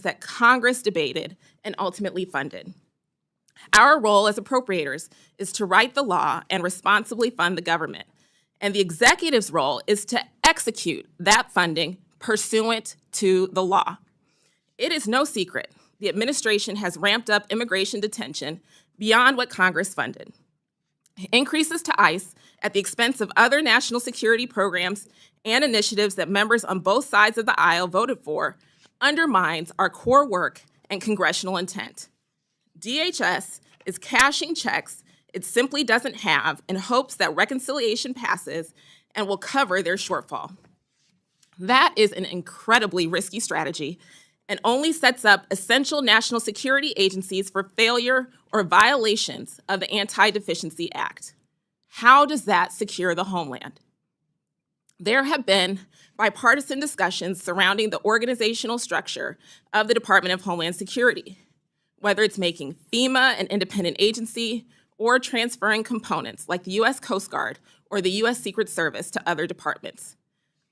that Congress debated and ultimately funded. Our role as appropriators is to write the law and responsibly fund the government, and the executive's role is to execute that funding pursuant to the law. It is no secret the administration has ramped up immigration detention beyond what Congress funded. Increases to ICE at the expense of other national security programs and initiatives that members on both sides of the aisle voted for undermines our core work and congressional intent. DHS is cashing checks it simply doesn't have in hopes that reconciliation passes and will cover their shortfall. That is an incredibly risky strategy and only sets up essential national security agencies for failure or violations of the Anti-Deficiency Act. How does that secure the homeland? There have been bipartisan discussions surrounding the organizational structure of the Department of Homeland Security, whether it's making FEMA an independent agency or transferring components like the U.S. Coast Guard or the U.S. Secret Service to other departments.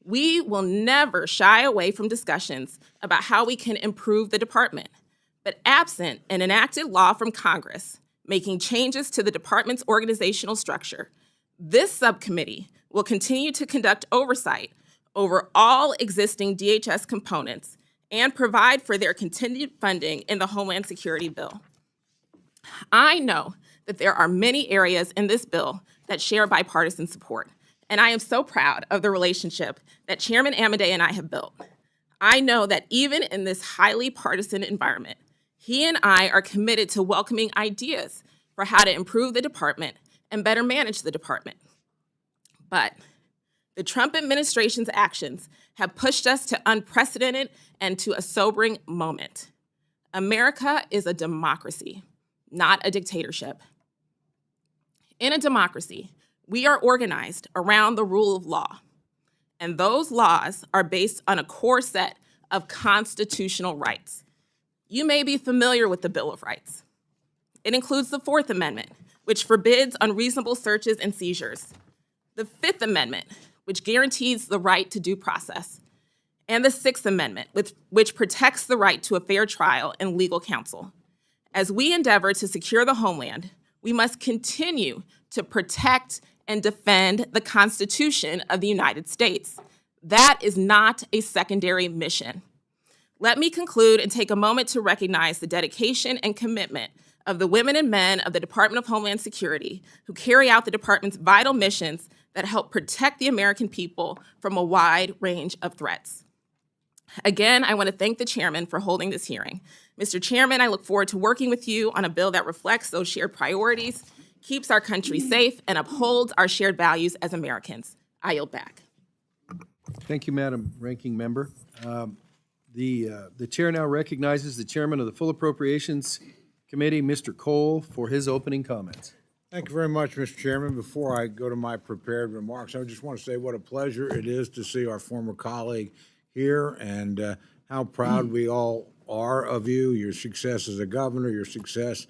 We will never shy away from discussions about how we can improve the department, but absent an enacted law from Congress making changes to the department's organizational structure, this subcommittee will continue to conduct oversight over all existing DHS components and provide for their continued funding in the Homeland Security bill. I know that there are many areas in this bill that share bipartisan support, and I am so proud of the relationship that Chairman Amodei and I have built. I know that even in this highly partisan environment, he and I are committed to welcoming ideas for how to improve the department and better manage the department. But the Trump administration's actions have pushed us to unprecedented and to a sobering moment. America is a democracy, not a dictatorship. In a democracy, we are organized around the rule of law, and those laws are based on a core set of constitutional rights. You may be familiar with the Bill of Rights. It includes the Fourth Amendment, which forbids unreasonable searches and seizures, the Fifth Amendment, which guarantees the right to due process, and the Sixth Amendment, which protects the right to a fair trial and legal counsel. As we endeavor to secure the homeland, we must continue to protect and defend the Constitution of the United States. That is not a secondary mission. Let me conclude and take a moment to recognize the dedication and commitment of the women and men of the Department of Homeland Security who carry out the department's vital missions that help protect the American people from a wide range of threats. Again, I want to thank the chairman for holding this hearing. Mr. Chairman, I look forward to working with you on a bill that reflects those shared priorities, keeps our country safe, and upholds our shared values as Americans. I yield back. Thank you, Madam Ranking Member. The chair now recognizes the chairman of the Full Appropriations Committee, Mr. Cole, for his opening comments. Thank you very much, Mr. Chairman. Before I go to my prepared remarks, I just want to say what a pleasure it is to see our former colleague here and how proud we all are of you, your success as a governor, your success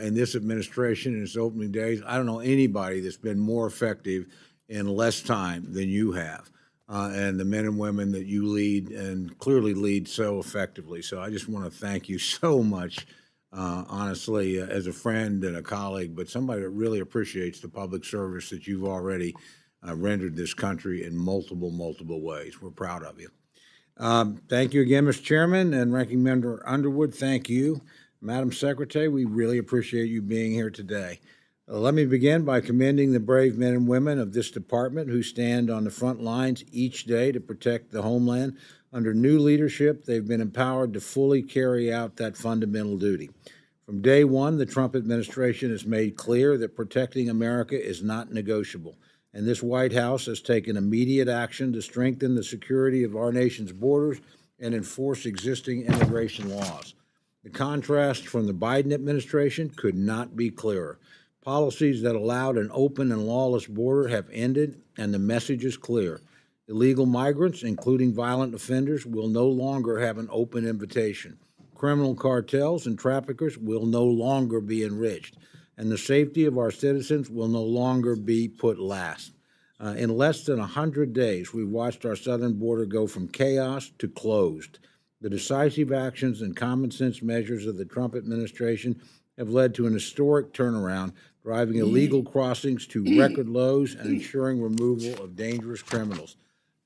in this administration in its opening days. I don't know anybody that's been more effective in less time than you have, and the men and women that you lead and clearly lead so effectively. So I just want to thank you so much, honestly, as a friend and a colleague, but somebody that really appreciates the public service that you've already rendered this country in multiple ways. We're proud of you. Thank you again, Mr. Chairman, and Ranking Member Underwood, thank you. Madam Secretary, we really appreciate you being here today. Let me begin by commending the brave men and women of this department who stand on the front lines each day to protect the homeland. Under new leadership, they've been empowered to fully carry out that fundamental duty. From day one, the Trump administration has made clear that protecting America is not negotiable, and this White House has taken immediate action to strengthen the security of our nation's borders and enforce existing immigration laws. The contrast from the Biden administration could not be clearer. Policies that allowed an open and lawless border have ended, and the message is clear. Illegal migrants, including violent offenders, will no longer have an open invitation. Criminal cartels and traffickers will no longer be enriched, and the safety of our citizens will no longer be put last. In less than 100 days, we've watched our southern border go from chaos to closed. The decisive actions and common sense measures of the Trump administration have led to an historic turnaround, driving illegal crossings to record lows and ensuring removal of dangerous criminals.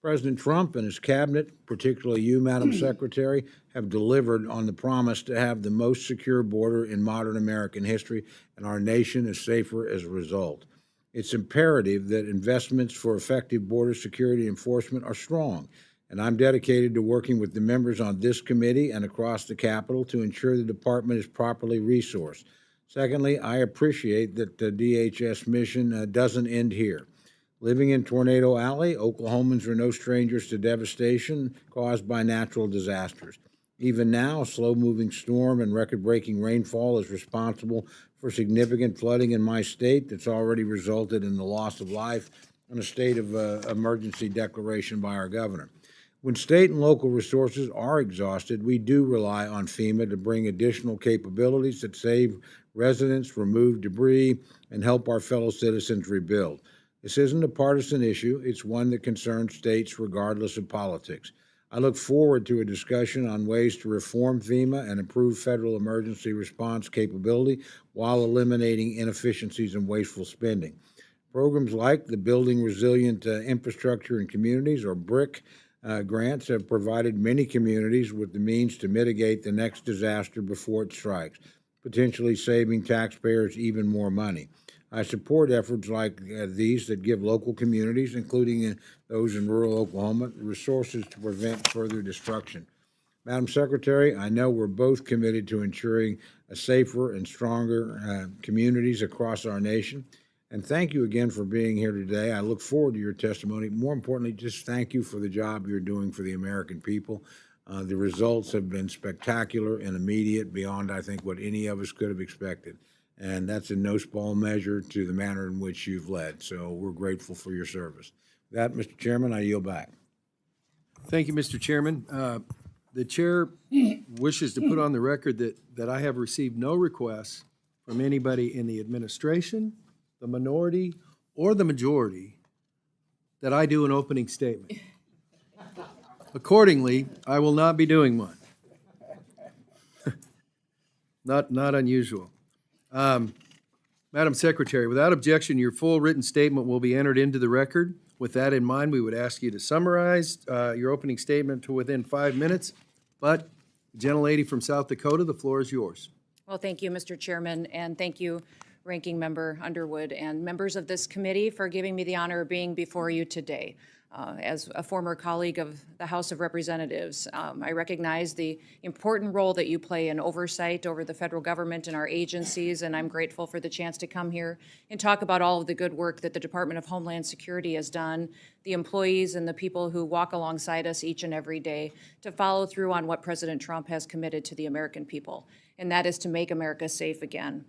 President Trump and his cabinet, particularly you, Madam Secretary, have delivered on the promise to have the most secure border in modern American history, and our nation is safer as a result. It's imperative that investments for effective border security enforcement are strong, and I'm dedicated to working with the members on this committee and across the Capitol to ensure the department is properly resourced. Secondly, I appreciate that the DHS mission doesn't end here. Living in Tornado Alley, Oklahomans are no strangers to devastation caused by natural disasters. Even now, a slow-moving storm and record-breaking rainfall is responsible for significant flooding in my state that's already resulted in the loss of life and a state of emergency declaration by our governor. When state and local resources are exhausted, we do rely on FEMA to bring additional capabilities that save residents, remove debris, and help our fellow citizens rebuild. This isn't a partisan issue. It's one that concerns states regardless of politics. I look forward to a discussion on ways to reform FEMA and improve federal emergency response capability while eliminating inefficiencies and wasteful spending. Programs like the Building Resilient Infrastructure in Communities, or BRIC, grants have provided many communities with the means to mitigate the next disaster before it strikes, potentially saving taxpayers even more money. I support efforts like these that give local communities, including those in rural Oklahoma, resources to prevent further destruction. Madam Secretary, I know we're both committed to ensuring a safer and stronger communities across our nation. And thank you again for being here today. I look forward to your testimony. More importantly, just thank you for the job you're doing for the American people. The results have been spectacular and immediate, beyond, I think, what any of us could have expected. And that's in no small measure to the manner in which you've led. So we're grateful for your service. With that, Mr. Chairman, I yield back. Thank you, Mr. Chairman. The chair wishes to put on the record that I have received no requests from anybody in the administration, the minority, or the majority that I do an opening statement. Accordingly, I will not be doing one. Not unusual. Madam Secretary, without objection, your full written statement will be entered into the record. With that in mind, we would ask you to summarize your opening statement to within 5 minutes. But, gentlelady from South Dakota, the floor is yours. Well, thank you, Mr. Chairman, and thank you, Ranking Member Underwood, and members of this committee for giving me the honor of being before you today. As a former colleague of the House of Representatives, I recognize the important role that you play in oversight over the federal government and our agencies, and I'm grateful for the chance to come here and talk about all of the good work that the Department of Homeland Security has done, the employees and the people who walk alongside us each and every day to follow through on what President Trump has committed to the American people, and that is to make America safe again.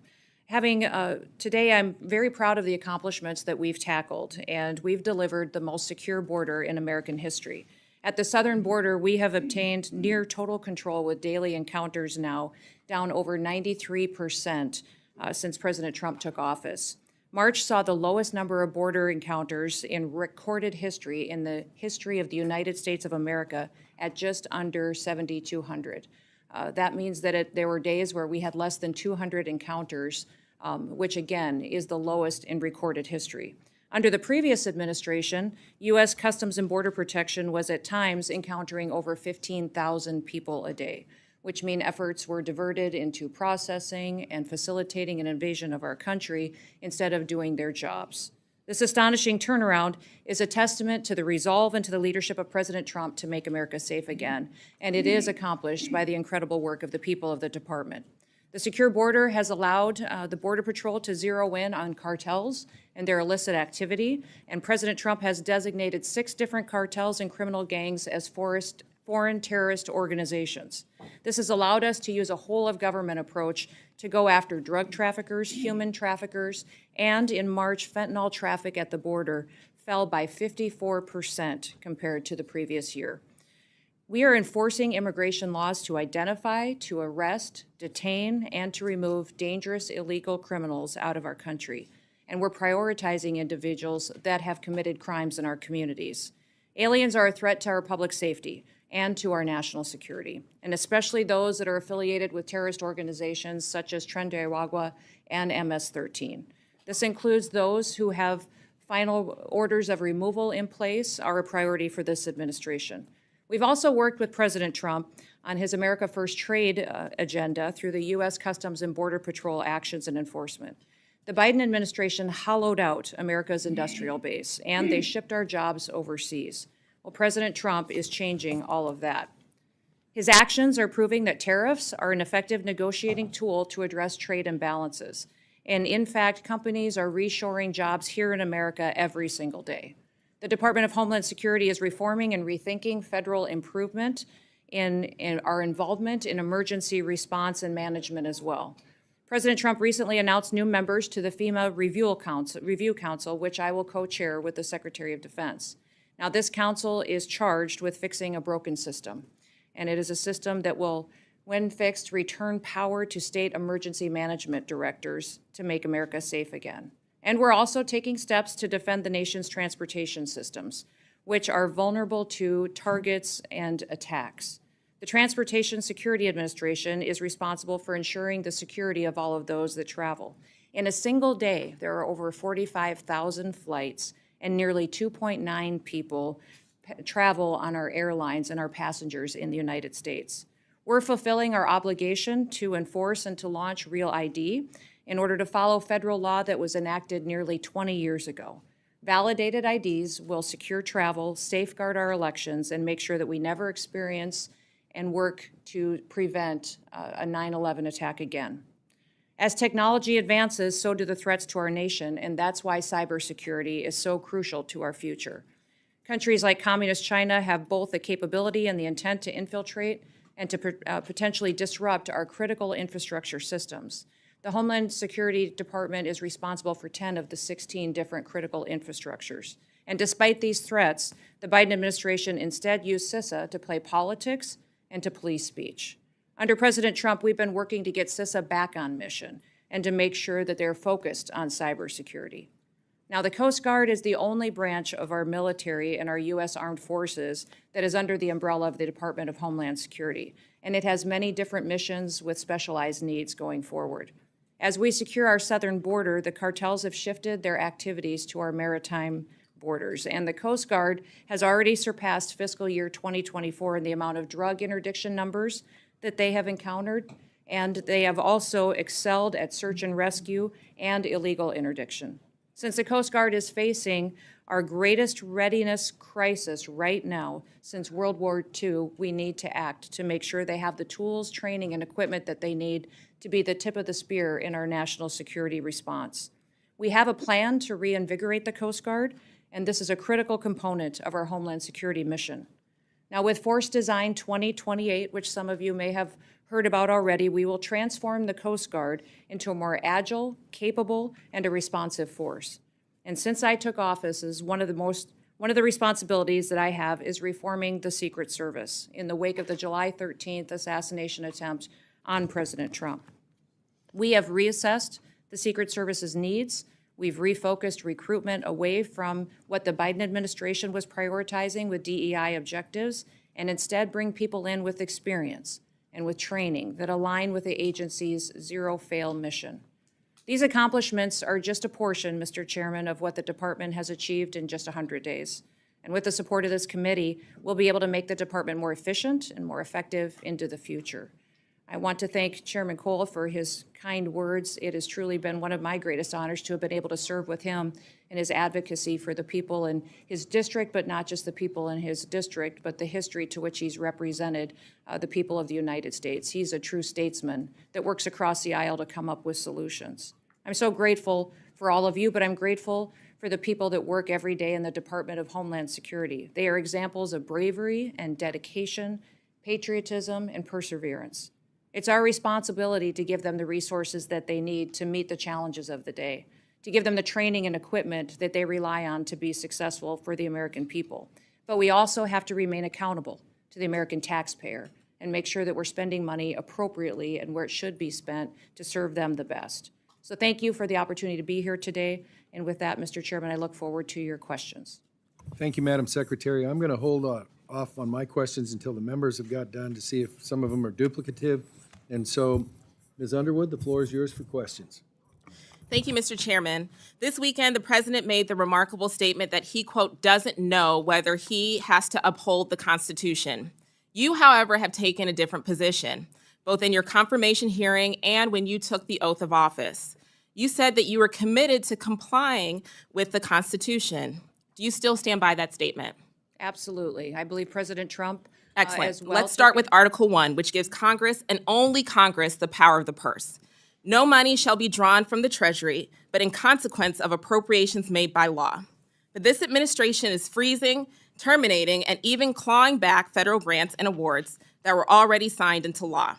Today, I'm very proud of the accomplishments that we've tackled, and we've delivered the most secure border in American history. At the southern border, we have obtained near total control with daily encounters now down over 93% since President Trump took office. March saw the lowest number of border encounters in recorded history in the history of the United States of America at just under 7,200. That means that there were days where we had less than 200 encounters, which again is the lowest in recorded history. Under the previous administration, U.S. Customs and Border Protection was at times encountering over 15,000 people a day, which mean efforts were diverted into processing and facilitating an invasion of our country instead of doing their jobs. This astonishing turnaround is a testament to the resolve and to the leadership of President Trump to make America safe again, and it is accomplished by the incredible work of the people of the department. The secure border has allowed the Border Patrol to zero in on cartels and their illicit activity, and President Trump has designated 6 different cartels and criminal gangs as foreign terrorist organizations. This has allowed us to use a whole-of-government approach to go after drug traffickers, human traffickers, and in March, fentanyl traffic at the border fell by 54% compared to the previous year. We are enforcing immigration laws to identify, to arrest, detain, and to remove dangerous illegal criminals out of our country. And we're prioritizing individuals that have committed crimes in our communities. Aliens are a threat to our public safety, and to our national security, and especially those that are affiliated with terrorist organizations such as Tren de Aragua and MS-13. This includes those who have final orders of removal in place, are a priority for this administration. We've also worked with President Trump on his America First trade agenda through the U.S. Customs and Border Patrol actions and enforcement. The Biden administration hollowed out America's industrial base, and they shipped our jobs overseas. Well, President Trump is changing all of that. His actions are proving that tariffs are an effective negotiating tool to address trade imbalances. And in fact, companies are reshoring jobs here in America every single day. The Department of Homeland Security is reforming and rethinking federal improvement in our involvement in emergency response and management as well. President Trump recently announced new members to the FEMA Review Council, which I will co-chair with the Secretary of Defense. Now, this council is charged with fixing a broken system, and it is a system that will, when fixed, return power to state emergency management directors to make America safe again. And we're also taking steps to defend the nation's transportation systems, which are vulnerable to targets and attacks. The Transportation Security Administration is responsible for ensuring the security of all of those that travel. In a single day, there are over 45,000 flights and nearly 2.9 people travel on our airlines and our passengers in the United States. We're fulfilling our obligation to enforce and to launch Real ID in order to follow federal law that was enacted nearly 20 years ago. Validated IDs will secure travel, safeguard our elections, and make sure that we never experience and work to prevent a 9/11 attack again. As technology advances, so do the threats to our nation, and that's why cybersecurity is so crucial to our future. Countries like Communist China have both the capability and the intent to infiltrate and to potentially disrupt our critical infrastructure systems. The Homeland Security Department is responsible for 10 of the 16 different critical infrastructures. And despite these threats, the Biden administration instead used CISA to play politics and to police speech. Under President Trump, we've been working to get CISA back on mission and to make sure that they're focused on cybersecurity. Now, the Coast Guard is the only branch of our military and our U.S. Armed Forces that is under the umbrella of the Department of Homeland Security, and it has many different missions with specialized needs going forward. As we secure our southern border, the cartels have shifted their activities to our maritime borders, and the Coast Guard has already surpassed fiscal year 2024 in the amount of drug interdiction numbers that they have encountered, and they have also excelled at search and rescue and illegal interdiction. Since the Coast Guard is facing our greatest readiness crisis right now since World War II, we need to act to make sure they have the tools, training, and equipment that they need to be the tip of the spear in our national security response. We have a plan to reinvigorate the Coast Guard, and this is a critical component of our Homeland Security mission. Now, with Force Design 2028, which some of you may have heard about already, we will transform the Coast Guard into a more agile, capable, and a responsive force. And since I took office, one of the responsibilities that I have is reforming the Secret Service in the wake of the July 13th assassination attempt on President Trump. We have reassessed the Secret Service's needs. We've refocused recruitment away from what the Biden administration was prioritizing with DEI objectives, and instead bring people in with experience and with training that align with the agency's zero-fail mission. These accomplishments are just a portion, Mr. Chairman, of what the department has achieved in just 100 days. And with the support of this committee, we'll be able to make the department more efficient and more effective into the future. I want to thank Chairman Cole for his kind words. It has truly been one of my greatest honors to have been able to serve with him in his advocacy for the people in his district, but not just the people in his district, but the history to which he's represented the people of the United States. He's a true statesman that works across the aisle to come up with solutions. I'm so grateful for all of you, but I'm grateful for the people that work every day in the Department of Homeland Security. They are examples of bravery and dedication, patriotism, and perseverance. It's our responsibility to give them the resources that they need to meet the challenges of the day, to give them the training and equipment that they rely on to be successful for the American people. But we also have to remain accountable to the American taxpayer and make sure that we're spending money appropriately and where it should be spent to serve them the best. So thank you for the opportunity to be here today. And with that, Mr. Chairman, I look forward to your questions. Thank you, Madam Secretary. I'm going to hold off on my questions until the members have got done to see if some of them are duplicative. And so, Ms. Underwood, the floor is yours for questions. Thank you, Mr. Chairman. This weekend, the president made the remarkable statement that he, quote, doesn't know whether he has to uphold the Constitution. You, however, have taken a different position, both in your confirmation hearing and when you took the oath of office. You said that you were committed to complying with the Constitution. Do you still stand by that statement? Absolutely. I believe President Trump Excellent. as well. Let's start with Article 1, which gives Congress and only Congress the power of the purse. No money shall be drawn from the Treasury, but in consequence of appropriations made by law. But this administration is freezing, terminating, and even clawing back federal grants and awards that were already signed into law.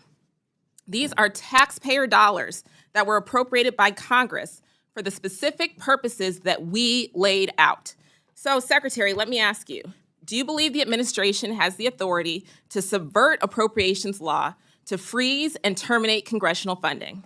These are taxpayer dollars that were appropriated by Congress for the specific purposes that we laid out. So, Secretary, let me ask you, do you believe the administration has the authority to subvert appropriations law to freeze and terminate congressional funding?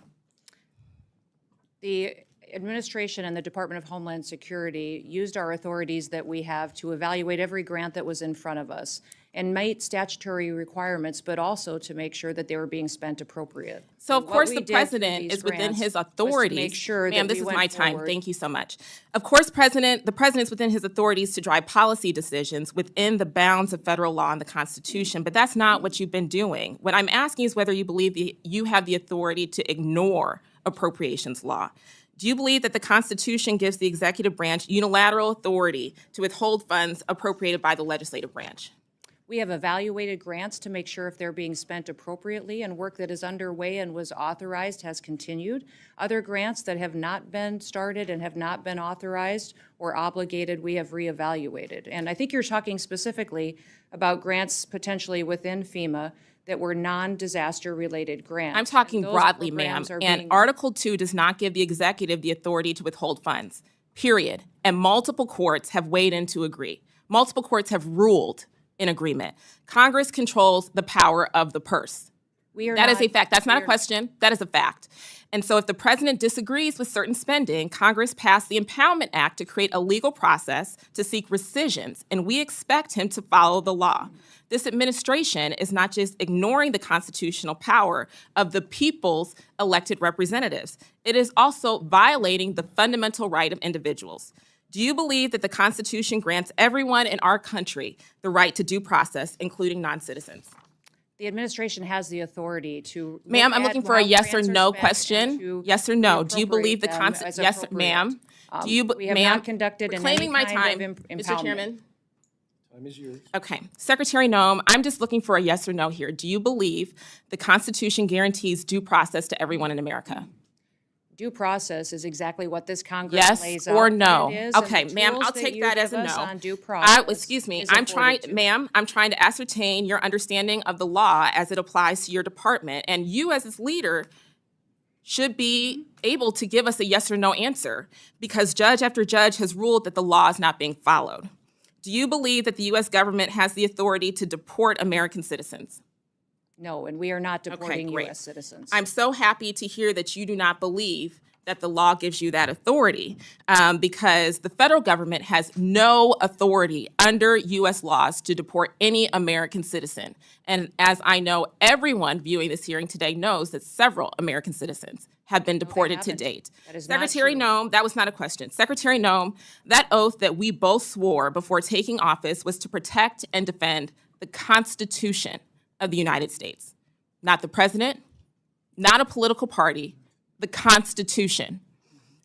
The administration and the Department of Homeland Security used our authorities that we have to evaluate every grant that was in front of us and meet statutory requirements, but also to make sure that they were being spent appropriate. So, of What course, we the did through president these is within grants his was to authorities. make sure that Ma'am, this we is went my time. forward. Thank you so much. Of course, the president's within his authorities to drive policy decisions within the bounds of federal law and the Constitution, but that's not what you've been doing. What I'm asking is whether you believe you have the authority to ignore appropriations law. Do you believe that the Constitution gives the executive branch unilateral authority to withhold funds appropriated by the legislative branch? We have evaluated grants to make sure if they're being spent appropriately, and work that is underway and was authorized has continued. Other grants that have not been started and have not been authorized or obligated, we have reevaluated. And I think you're talking specifically about grants potentially within FEMA that were non-disaster related grants. I'm talking And those broadly, ma'am, programs are and being- Article 2 does not give the executive the authority to withhold funds, period. And multiple courts have weighed in to agree. Multiple courts have ruled in agreement. Congress controls the power of the purse. We are That is not- a fact. That's not we a are- question. That is a fact. And so if the president disagrees with certain spending, Congress passed the Impoundment Act to create a legal process to seek rescissions, and we expect him to follow the law. This administration is not just ignoring the constitutional power of the people's elected representatives. It is also violating the fundamental right of individuals. Do you believe that the Constitution grants everyone in our country the right to due process, including non-citizens? The administration has the authority to. Ma'am, look I'm at looking for a how yes or grants are no spent and question. to Yes or no? Do you believe the reappropriate them as yes, appropriate. ma'am? Do you, We have ma'am? not conducted in Reclaiming any my kind time, of Mr. empowerment. Chairman. Time is yours. Okay, Secretary Noem, I'm just looking for a yes or no here. Do you believe the Constitution guarantees due process to everyone in America? Due process is exactly what this Congress Yes lays out. or that no? it is, and Okay, the ma'am, tools I'll that take you that as give a us no. on due process Excuse me, is I'm afforded to. ma'am, I'm trying to ascertain your understanding of the law as it applies to your department, and you as its leader should be able to give us a yes or no answer, because judge after judge has ruled that the law is not being followed. Do you believe that the U.S. government has the authority to deport American citizens? No, and we are not deporting great. U.S. citizens. I'm so happy to hear that you do not believe that the law gives you that authority, because the federal government has no authority under U.S. laws to deport any American citizen. And as I know, everyone viewing this hearing today knows that several American citizens have been deported to haven't. date. That is not Secretary true. Noem, that was not a question. Secretary Noem, that oath that we both swore before taking office was to protect and defend the Constitution of the United States, not the president, not a political party, the Constitution.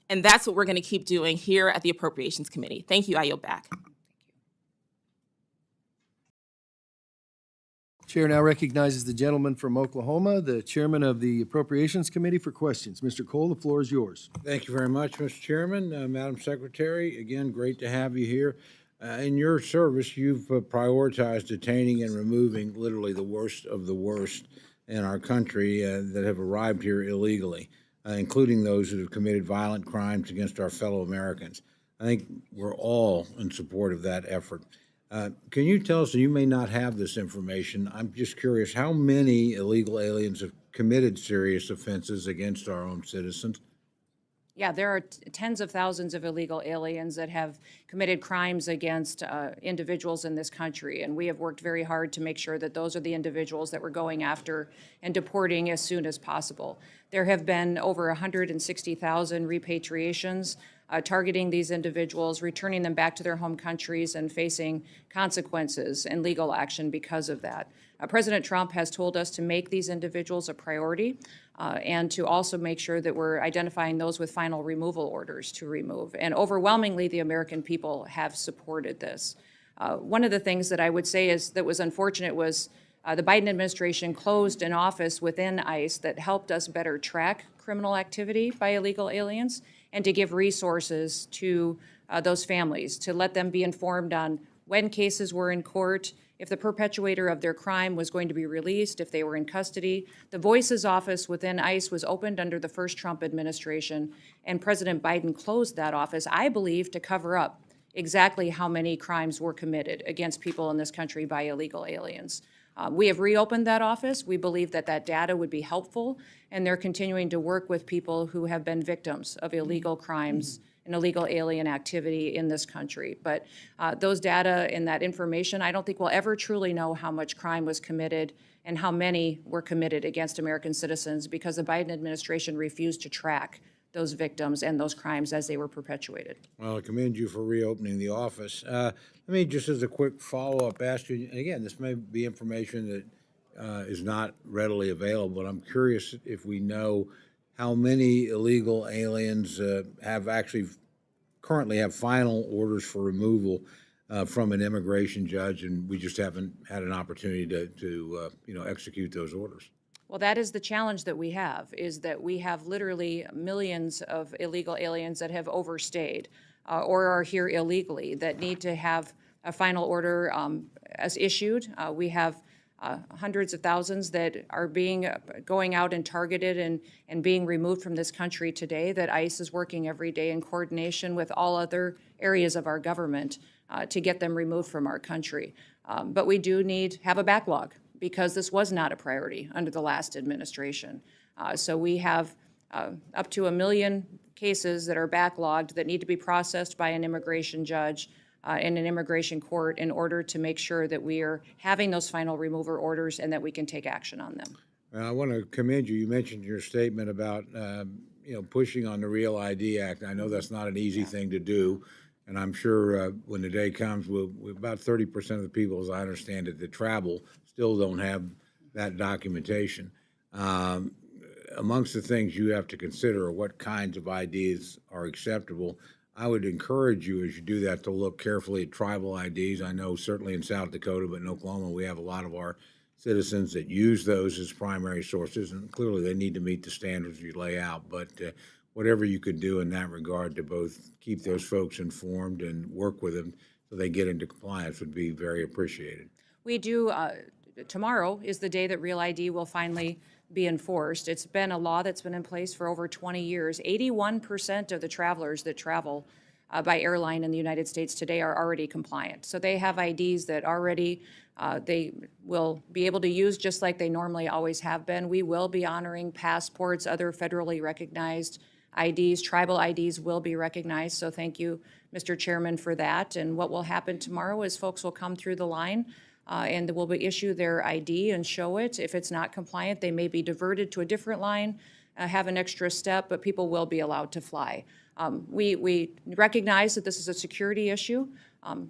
And that's what we're going to keep doing here at the Appropriations Committee. Thank you. I yield back. Chair now recognizes the gentleman from Oklahoma, the chairman of the Appropriations Committee, for questions. Mr. Cole, the floor is yours. Thank you very much, Mr. Chairman. Madam Secretary, again, great to have you here. In your service, you've prioritized detaining and removing literally the worst of the worst in our country that have arrived here illegally, including those that have committed violent crimes against our fellow Americans. I think we're all in support of that effort. Can you tell us, and you may not have this information, I'm just curious, how many illegal aliens have committed serious offenses against our own citizens? Yeah, there are tens of thousands of illegal aliens that have committed crimes against individuals in this country, and we have worked very hard to make sure that those are the individuals that we're going after and deporting as soon as possible. There have been over 160,000 repatriations targeting these individuals, returning them back to their home countries and facing consequences and legal action because of that. President Trump has told us to make these individuals a priority and to also make sure that we're identifying those with final removal orders to remove. And overwhelmingly, the American people have supported this. One of the things that I would say is that was unfortunate was the Biden administration closed an office within ICE that helped us better track criminal activity by illegal aliens and to give resources to those families, to let them be informed on when cases were in court, if the perpetuator of their crime was going to be released, if they were in custody. The Voices office within ICE was opened under the first Trump administration, and President Biden closed that office, I believe, to cover up exactly how many crimes were committed against people in this country by illegal aliens. We have reopened that office. We believe that that data would be helpful, and they're continuing to work with people who have been victims of illegal crimes and illegal alien activity in this country. But those data and that information, I don't think we'll ever truly know how much crime was committed and how many were committed against American citizens because the Biden administration refused to track those victims and those crimes as they were perpetuated. Well, I commend you for reopening the office. Let me just as a quick follow-up ask you, and again, this may be information that is not readily available, but I'm curious if we know how many illegal aliens have actually currently have final orders for removal from an immigration judge, and we just haven't had an opportunity to execute those orders. Well, that is the challenge that we have, is that we have literally millions of illegal aliens that have overstayed or are here illegally that need to have a final order as issued. We have hundreds of thousands that are going out and targeted and being removed from this country today that ICE is working every day in coordination with all other areas of our government to get them removed from our country. But we do have a backlog because this was not a priority under the last administration. So we have up to 1 million cases that are backlogged that need to be processed by an immigration judge in an immigration court in order to make sure that we are having those final removal orders and that we can take action on them. I want to commend you. You mentioned your statement about pushing on the Real ID Act. I know that's not an easy thing to do, and I'm sure when the day comes, about 30% of the people, as I understand it, that travel still don't have that documentation. Amongst the things you have to consider are what kinds of IDs are acceptable. I would encourage you, as you do that, to look carefully at tribal IDs. I know certainly in South Dakota, but in Oklahoma, we have a lot of our citizens that use those as primary sources, and clearly they need to meet the standards you lay out. But whatever you could do in that regard to both keep those folks informed and work with them so they get into compliance would be very appreciated. We do, tomorrow is the day that Real ID will finally be enforced. It's been a law that's been in place for over 20 years. 81% of the travelers that travel by airline in the United States today are already compliant. So they have IDs that already they will be able to use just like they normally always have been. We will be honoring passports, other federally recognized IDs. Tribal IDs will be recognized. So thank you, Mr. Chairman, for that. And what will happen tomorrow is folks will come through the line and will be issue their ID and show it. If it's not compliant, they may be diverted to a different line, have an extra step, but people will be allowed to fly. We recognize that this is a security issue.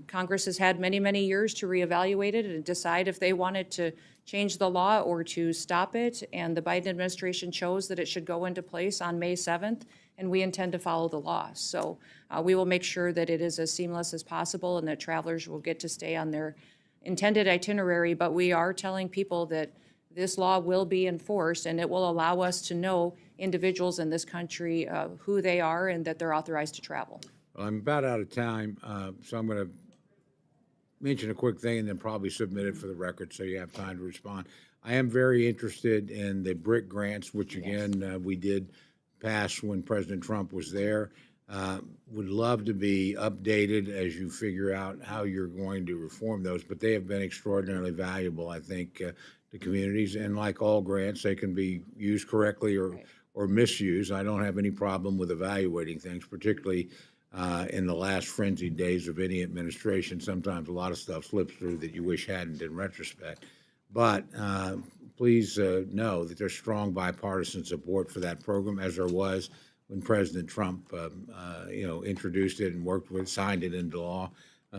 Congress has had many, many years to reevaluate it and decide if they wanted to change the law or to stop it, and the Biden administration chose that it should go into place on May 7th, and we intend to follow the law. So we will make sure that it is as seamless as possible and that travelers will get to stay on their intended itinerary, but we are telling people that this law will be enforced and it will allow us to know individuals in this country who they are and that they're authorized to travel. Well, I'm about out of time, so I'm going to mention a quick thing and then probably submit it for the record so you have time to respond. I am very interested in the BRIC grants, which again we did pass when President Trump was there. Would love to be updated as you figure out how you're going to reform those, but they have been extraordinarily valuable, I think, to communities. And like all grants, they can be used correctly or misused. I don't have any problem with evaluating things, particularly in the last frenzied days of any administration. Sometimes a lot of stuff slips through that you wish hadn't in retrospect. But please know that there's strong bipartisan support for that program, as there was when President Trump, introduced it and signed it into law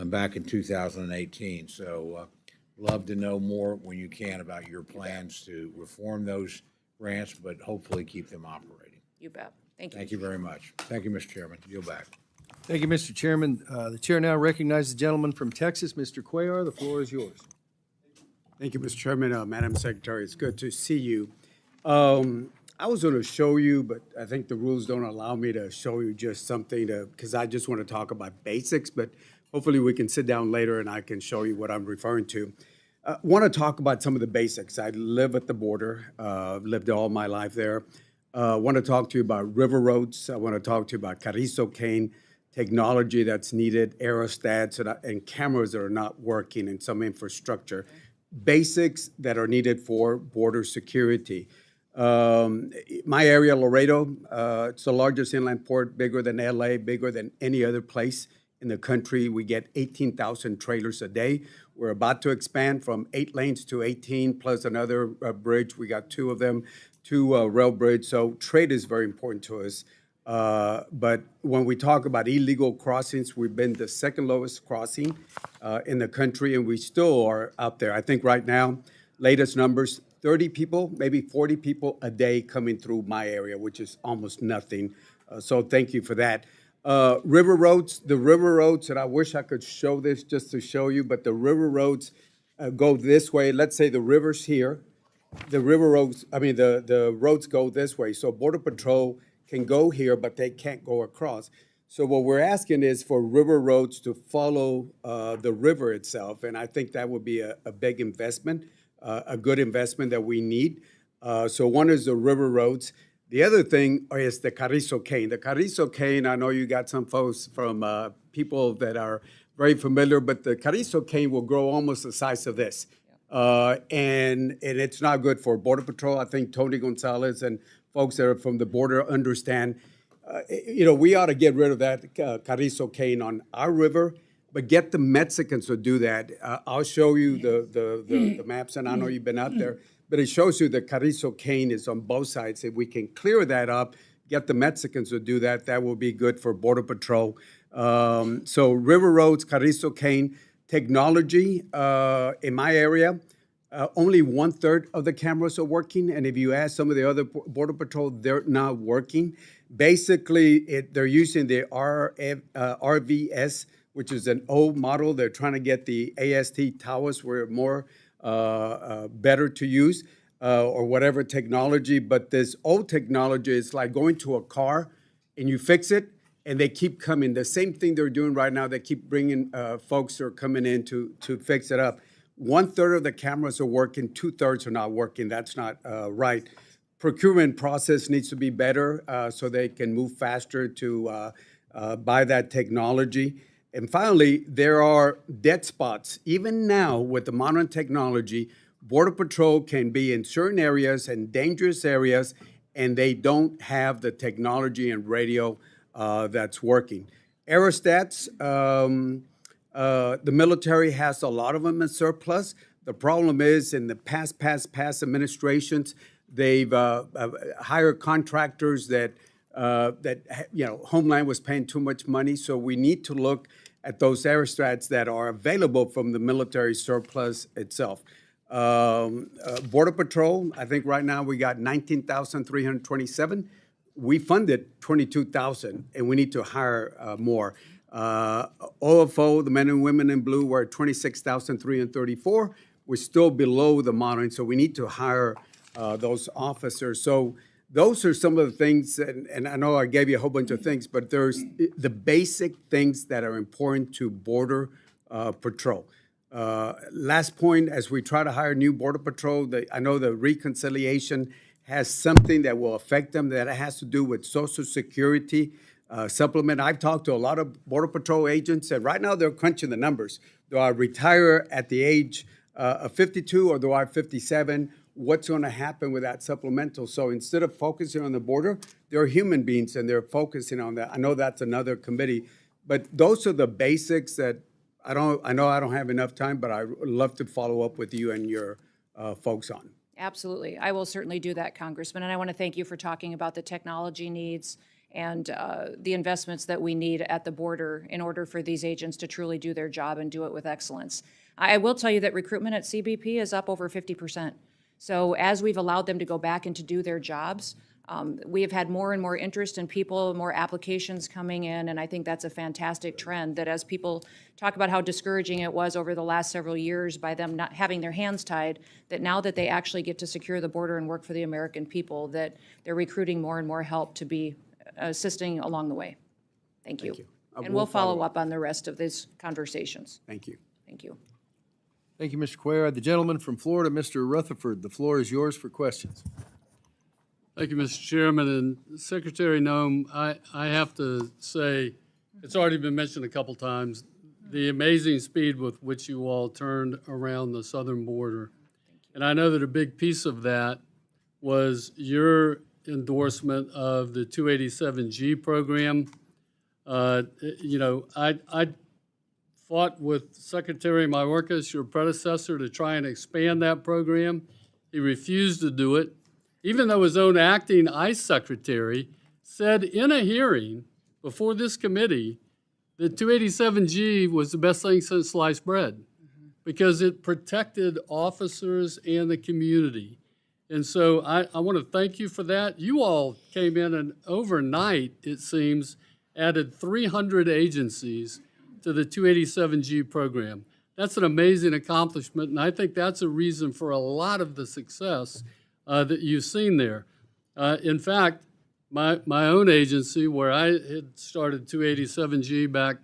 back in 2018. So love to know more when you can about your plans to reform those grants, but hopefully keep them operating. You bet. Thank you. Thank you very much. Thank you, Mr. Chairman. Yield back. Thank you, Mr. Chairman. The chair now recognizes the gentleman from Texas, Mr. Cuellar. The floor is yours. Thank you, Mr. Chairman. Madam Secretary, it's good to see you. I was going to show you, but I think the rules don't allow me to show you just something because I just want to talk about basics, but hopefully we can sit down later and I can show you what I'm referring to. Want to talk about some of the basics. I live at the border, lived all my life there. Want to talk to you about river roads. I want to talk to you about Carrizo cane technology that's needed, aerostats and cameras that are not working and some infrastructure. Basics that are needed for border security. My area, Laredo, it's the largest inland port, bigger than LA, bigger than any other place in the country. We get 18,000 trailers a day. We're about to expand from 8 lanes to 18, plus another bridge. We got 2 of them, 2 rail bridge. So trade is very important to us. But when we talk about illegal crossings, we've been the second lowest crossing in the country, and we still are out there. I think right now, latest numbers, 30 people, maybe 40 people a day coming through my area, which is almost nothing. So thank you for that. River roads, the river roads, and I wish I could show this just to show you, but the river roads go this way. Let's say the river's here. The river roads, the roads go this way. So Border Patrol can go here, but they can't go across. So what we're asking is for river roads to follow the river itself, and I think that would be a big investment, a good investment that we need. So one is the river roads. The other thing is the Carrizo cane. The Carrizo cane, I know you got some folks from people that are very familiar, but the Carrizo cane will grow almost the size of this. And it's not good for Border Patrol. I think Tony Gonzalez and folks that are from the border understand, we ought to get rid of that Carrizo cane on our river, but get the Mexicans to do that. I'll show you the maps, and I know you've been out there, but it shows you the Carrizo cane is on both sides. If we can clear that up, get the Mexicans to do that, that will be good for Border Patrol. So river roads, Carrizo cane, technology in my area, only 1/3 of the cameras are working, and if you ask some of the other Border Patrol, they're not working. Basically, they're using the RVS, which is an old model. They're trying to get the AST towers where more better to use, or whatever technology. But this old technology is like going to a car and you fix it, and they keep coming. The same thing they're doing right now, they keep bringing folks that are coming in to fix it up. 1/3 of the cameras are working, 2/3 are not working. That's not right. Procurement process needs to be better so they can move faster to buy that technology. And finally, there are dead spots. Even now, with the modern technology, Border Patrol can be in certain areas and dangerous areas, and they don't have the technology and radio that's working. Aerostats, the military has a lot of them in surplus. The problem is in the past administrations, they've hired contractors that Homeland was paying too much money. So we need to look at those aerostats that are available from the military surplus itself. Border Patrol, I think right now we got 19,327. We funded 22,000, and we need to hire more. OFO, the men and women in blue, were at 26,334. We're still below the monitoring, so we need to hire those officers. So those are some of the things, and I know I gave you a whole bunch of things, but there's the basic things that are important to Border Patrol. Last point, as we try to hire new Border Patrol, I know the reconciliation has something that will affect them that has to do with Social Security supplement. I've talked to a lot of Border Patrol agents, and right now they're crunching the numbers. Do I retire at the age a 52 or do I have 57? What's going to happen with that supplemental? So instead of focusing on the border, they're human beings and they're focusing on that. I know that's another committee, but those are the basics that I know I don't have enough time, but I would love to follow up with you and your folks on. Absolutely. I will certainly do that, Congressman. And I want to thank you for talking about the technology needs and the investments that we need at the border in order for these agents to truly do their job and do it with excellence. I will tell you that recruitment at CBP is up over 50%. So as we've allowed them to go back and to do their jobs, we have had more and more interest in people, more applications coming in, and I think that's a fantastic trend, that as people talk about how discouraging it was over the last several years by them not having their hands tied, that now that they actually get to secure the border and work for the American people, that they're recruiting more and more help to be assisting along the way. Thank you. And we'll follow up on the rest of these conversations. Thank you. Thank you. Thank you, Mr. Cuellar. The gentleman from Florida, Mr. Rutherford, the floor is yours for questions. Thank you, Mr. Chairman. And Secretary Noem, I have to say, it's already been mentioned a couple times, the amazing speed with which you all turned around the southern border. And I know that a big piece of that was your endorsement of the 287G program. You know, I fought with Secretary Mayorkas, your predecessor, to try and expand that program. He refused to do it, even though his own acting ICE secretary said in a hearing before this committee that 287G was the best thing since sliced bread because it protected officers and the community. And so I want to thank you for that. You all came in and overnight, it seems, added 300 agencies to the 287G program. That's an amazing accomplishment, and I think that's a reason for a lot of the success that you've seen there. In fact, my own agency, where I had started 287G back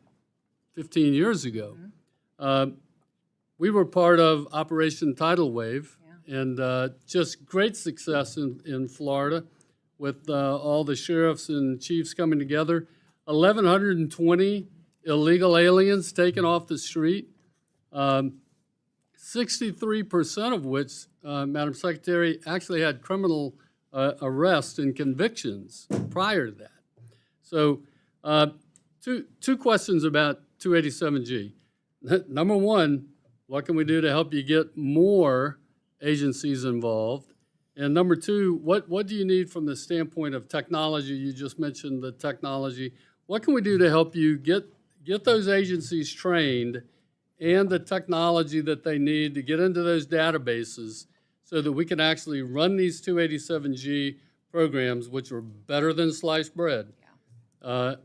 15 years ago, we were part of Operation Tidal Wave, and just great success in Florida with all the sheriffs and chiefs coming together. 1,120 illegal aliens taken off the street, 63% of which, Madam Secretary, actually had criminal arrests and convictions prior to that. So two questions about 287G. Number one, what can we do to help you get more agencies involved? And number two, what do you need from the standpoint of technology? You just mentioned the technology. What can we do to help you get those agencies trained and the technology that they need to get into those databases so that we can actually run these 287G programs, which are better than sliced bread, at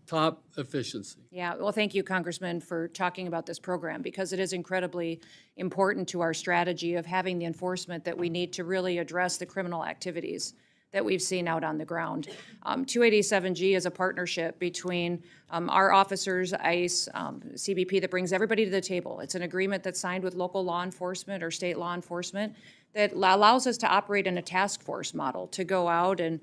top efficiency? Yeah, well, thank you, Congressman, for talking about this program, because it is incredibly important to our strategy of having the enforcement that we need to really address the criminal activities that we've seen out on the ground. 287G is a partnership between our officers, ICE, CBP, that brings everybody to the table. It's an agreement that's signed with local law enforcement or state law enforcement that allows us to operate in a task force model to go out and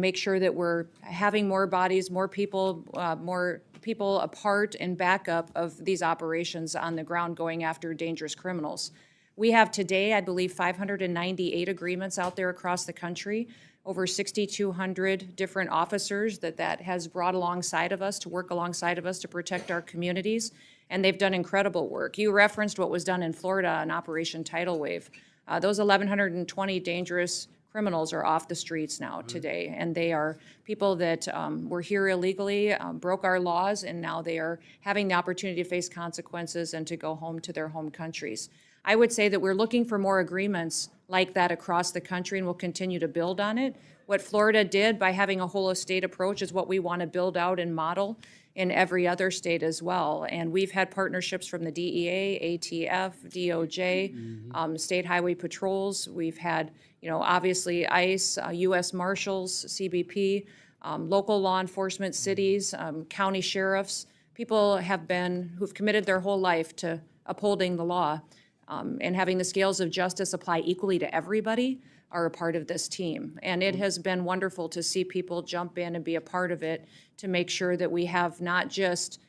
make sure that we're having more bodies, more people a part and backup of these operations on the ground going after dangerous criminals. We have today, I believe, 598 agreements out there across the country, over 6,200 different officers that has brought alongside of us to work alongside of us to protect our communities, and they've done incredible work. You referenced what was done in Florida on Operation Tidal Wave. Those 1,120 dangerous criminals are off the streets now today, and they are people that were here illegally, broke our laws, and now they are having the opportunity to face consequences and to go home to their home countries. I would say that we're looking for more agreements like that across the country, and we'll continue to build on it. What Florida did by having a whole of state approach is what we want to build out and model in every other state as well. And we've had partnerships from the DEA, ATF, DOJ, state highway patrols. We've had, obviously ICE, U.S. Marshals, CBP, local law enforcement, cities, county sheriffs. People who've committed their whole life to upholding the law and having the scales of justice apply equally to everybody are a part of this team. And it has been wonderful to see people jump in and be a part of it to make sure that we have not just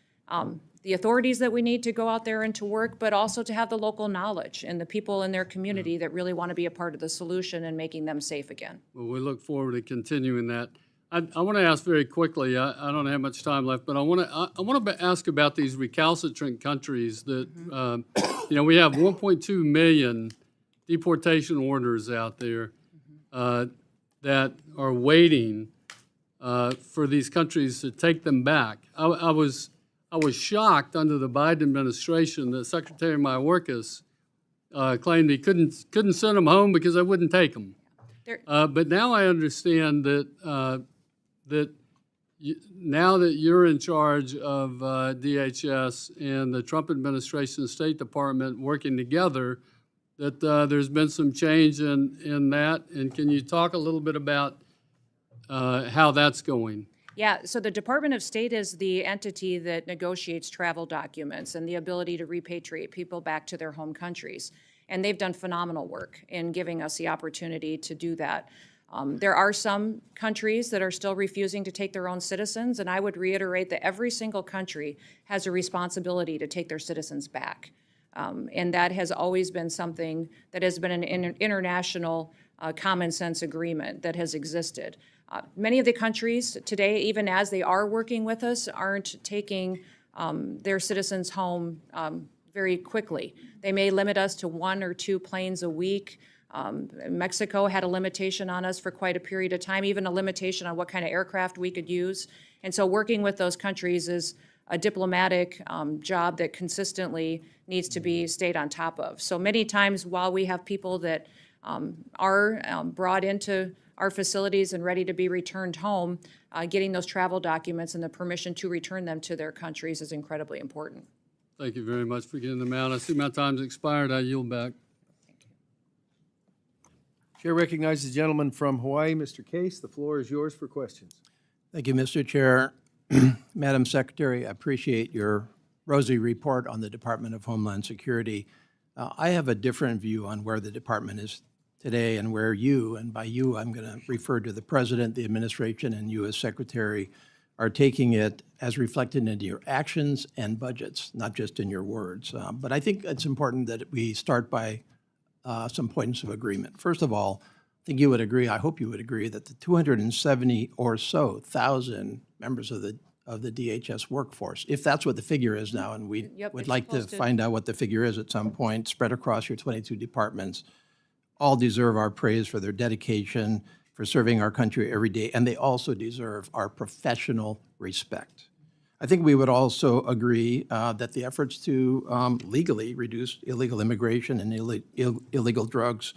the authorities that we need to go out there and to work, but also to have the local knowledge and the people in their community that really want to be a part of the solution and making them safe again. Well, we look forward to continuing that. I want to ask very quickly, I don't have much time left, but I want to ask about these recalcitrant countries that, we have 1.2 million deportation orders out there that are waiting for these countries to take them back. I was shocked under the Biden administration that Secretary Mayorkas claimed he couldn't send them home because they wouldn't take them. But now I understand that now that you're in charge of DHS and the Trump administration and State Department working together, that there's been some change in that. And can you talk a little bit about how that's going? Yeah, so the Department of State is the entity that negotiates travel documents and the ability to repatriate people back to their home countries. And they've done phenomenal work in giving us the opportunity to do that. There are some countries that are still refusing to take their own citizens, and I would reiterate that every single country has a responsibility to take their citizens back. And that has always been something that has been an international common sense agreement that has existed. Many of the countries today, even as they are working with us, aren't taking their citizens home very quickly. They may limit us to 1 or 2 planes a week. Mexico had a limitation on us for quite a period of time, even a limitation on what kind of aircraft we could use. And so working with those countries is a diplomatic job that consistently needs to be stayed on top of. So many times while we have people that are brought into our facilities and ready to be returned home, getting those travel documents and the permission to return them to their countries is incredibly important. Thank you very much for getting them out. I see my time's expired. I yield back. Chair recognizes the gentleman from Hawaii, Mr. Case. The floor is yours for questions. Thank you, Mr. Chair. Madam Secretary, I appreciate your rosy report on the Department of Homeland Security. I have a different view on where the department is today and where you, and by you I'm going to refer to the President, the administration, and you as Secretary, are taking it as reflected into your actions and budgets, not just in your words. But I think it's important that we start by some points of agreement. First of all, I think you would agree, I hope you would agree, that the 270 or so thousand members of the DHS workforce, if that's what the figure is now, and we Yep, would it's like to posted. find out what the figure is at some point, spread across your 22 departments, all deserve our praise for their dedication, for serving our country every day, and they also deserve our professional respect. I think we would also agree that the efforts to legally reduce illegal immigration and illegal drugs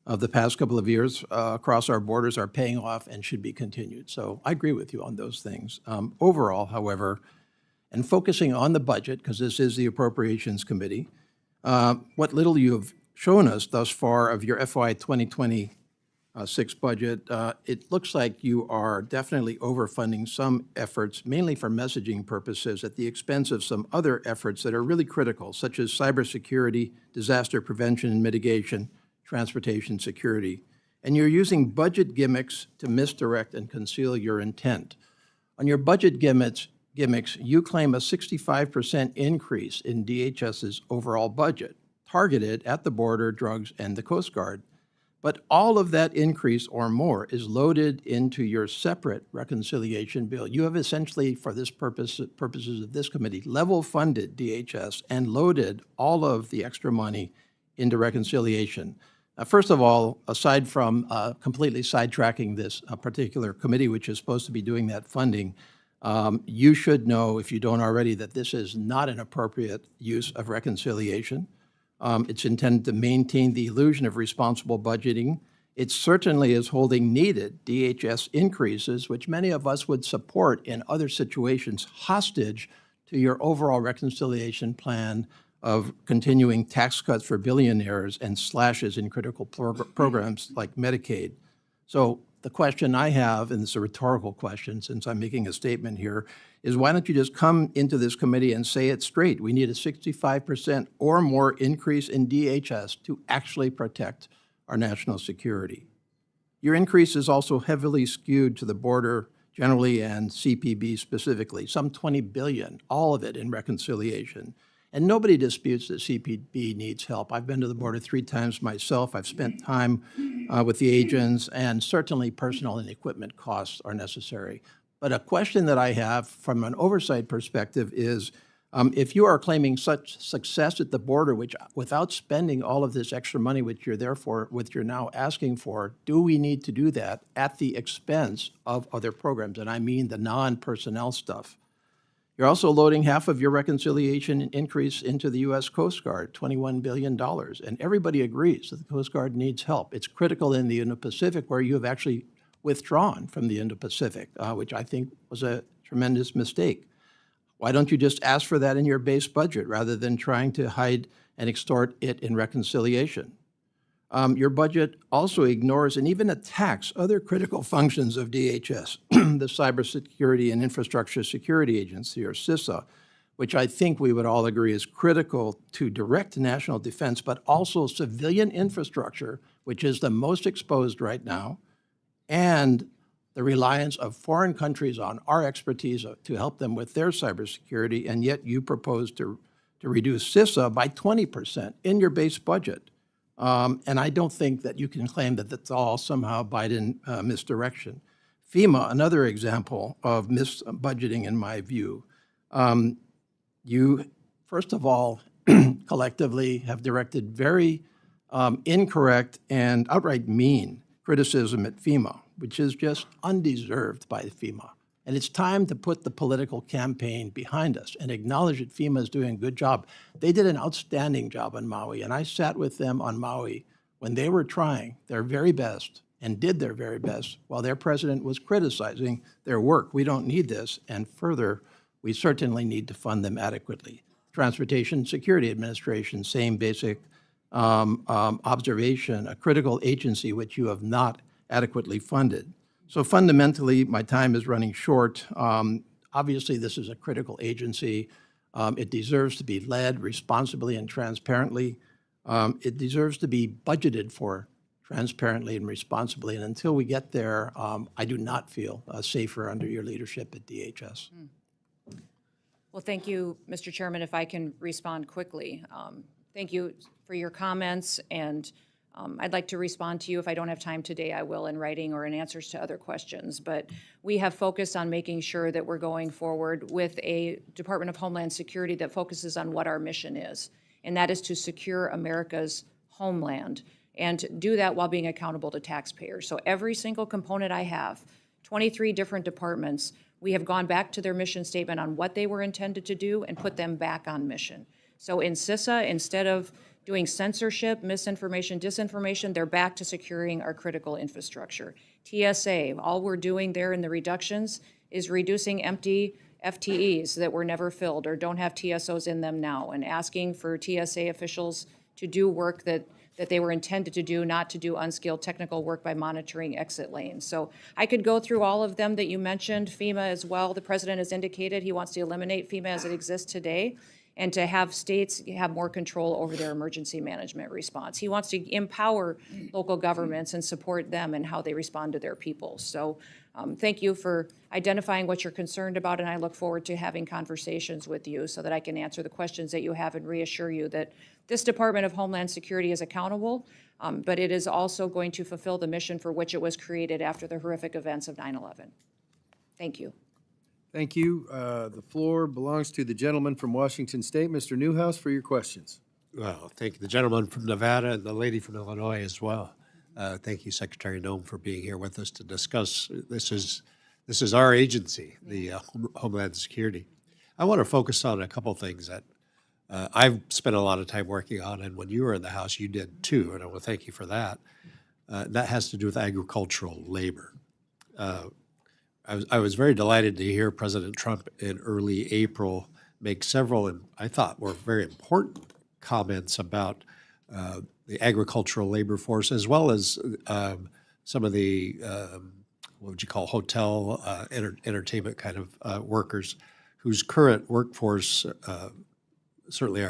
of the past couple of years across our borders are paying off and should be continued. So I agree with you on those things. Overall, however, and focusing on the budget, because this is the Appropriations Committee, what little you have shown us thus far of your FY 2026 budget, it looks like you are definitely overfunding some efforts, mainly for messaging purposes, at the expense of some other efforts that are really critical, such as cybersecurity, disaster prevention and mitigation, transportation security. And you're using budget gimmicks to misdirect and conceal your intent. On your budget gimmicks, you claim a 65% increase in DHS's overall budget, targeted at the border, drugs, and the Coast Guard. But all of that increase or more is loaded into your separate reconciliation bill. You have essentially, for this purposes of this committee, level funded DHS and loaded all of the extra money into reconciliation. First of all, aside from completely sidetracking this particular committee, which is supposed to be doing that funding, you should know, if you don't already, that this is not an appropriate use of reconciliation. It's intended to maintain the illusion of responsible budgeting. It certainly is holding needed DHS increases, which many of us would support in other situations, hostage to your overall reconciliation plan of continuing tax cuts for billionaires and slashes in critical programs like Medicaid. So the question I have, and it's a rhetorical question since I'm making a statement here, is why don't you just come into this committee and say it straight? We need a 65% or more increase in DHS to actually protect our national security. Your increase is also heavily skewed to the border, generally and CPB specifically, some 20 billion, all of it in reconciliation. And nobody disputes that CPB needs help. I've been to the border 3 times myself. I've spent time with the agents, and certainly personnel and equipment costs are necessary. But a question that I have from an oversight perspective is, if you are claiming such success at the border, which without spending all of this extra money, which you're now asking for, do we need to do that at the expense of other programs? And I mean the non-personnel stuff. You're also loading half of your reconciliation increase into the U.S. Coast Guard, $21 billion. And everybody agrees that the Coast Guard needs help. It's critical in the Indo-Pacific, where you have actually withdrawn from the Indo-Pacific, which I think was a tremendous mistake. Why don't you just ask for that in your base budget rather than trying to hide and extort it in reconciliation? Your budget also ignores and even attacks other critical functions of DHS, the Cybersecurity and Infrastructure Security Agency, or CISA, which I think we would all agree is critical to direct national defense, but also civilian infrastructure, which is the most exposed right now, and the reliance of foreign countries on our expertise to help them with their cybersecurity, and yet you propose to reduce CISA by 20% in your base budget. And I don't think that you can claim that that's all somehow Biden misdirection. FEMA, another example of misbudgeting in my view. You, first of all, collectively have directed very incorrect and outright mean criticism at FEMA, which is just undeserved by FEMA. And it's time to put the political campaign behind us and acknowledge that FEMA is doing a good job. They did an outstanding job on Maui, and I sat with them on Maui when they were trying their very best and did their very best while their president was criticizing their work. We don't need this, and further, we certainly need to fund them adequately. Transportation Security Administration, same basic observation, a critical agency which you have not adequately funded. So fundamentally, my time is running short. Obviously, this is a critical agency. It deserves to be led responsibly and transparently. It deserves to be budgeted for transparently and responsibly. And until we get there, I do not feel safer under your leadership at DHS. Well, thank you, Mr. Chairman. If I can respond quickly. Thank you for your comments, and I'd like to respond to you. If I don't have time today, I will in writing or in answers to other questions. But we have focused on making sure that we're going forward with a Department of Homeland Security that focuses on what our mission is, and that is to secure America's homeland and do that while being accountable to taxpayers. So every single component I have, 23 different departments, we have gone back to their mission statement on what they were intended to do and put them back on mission. So in CISA, instead of doing censorship, misinformation, disinformation, they're back to securing our critical infrastructure. TSA, all we're doing there in the reductions is reducing empty FTEs that were never filled or don't have TSOs in them now, and asking for TSA officials to do work that they were intended to do, not to do unskilled technical work by monitoring exit lanes. So I could go through all of them that you mentioned. FEMA as well. The president has indicated he wants to eliminate FEMA as it exists today, and to have states have more control over their emergency management response. He wants to empower local governments and support them in how they respond to their people. So thank you for identifying what you're concerned about, and I look forward to having conversations with you so that I can answer the questions that you have and reassure you that this Department of Homeland Security is accountable, but it is also going to fulfill the mission for which it was created after the horrific events of 9/11. Thank you. Thank you. The floor belongs to the gentleman from Washington State, Mr. Newhouse, for your questions. Well, thank you, the gentleman from Nevada and the lady from Illinois as well. Thank you, Secretary Noem, for being here with us to discuss. This is our agency, the Homeland Security. I want to focus on a couple things that I've spent a lot of time working on, and when you were in the House, you did too, and I want to thank you for that. That has to do with agricultural labor. I was very delighted to hear President Trump in early April make several, I thought, were very important comments about the agricultural labor force, as well as some of the, what would you call, hotel, entertainment kind of workers, whose current workforce certainly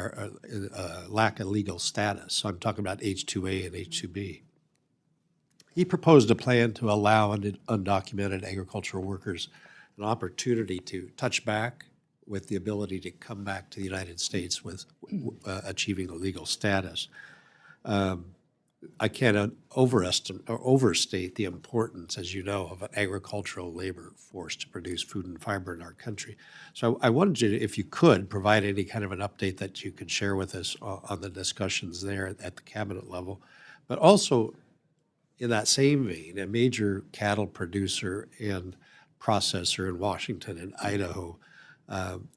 lack a legal status. So I'm talking about H-2A and H-2B. he proposed a plan to allow undocumented agricultural workers an opportunity to touch back with the ability to come back to the United States with achieving a legal status. I can't overestimate or overstate the importance, as you know, of an agricultural labor force to produce food and fiber in our country. So I wanted you to, if you could, provide any kind of an update that you could share with us on the discussions there at the cabinet level. But also, in that same vein, a major cattle producer and processor in Washington and Idaho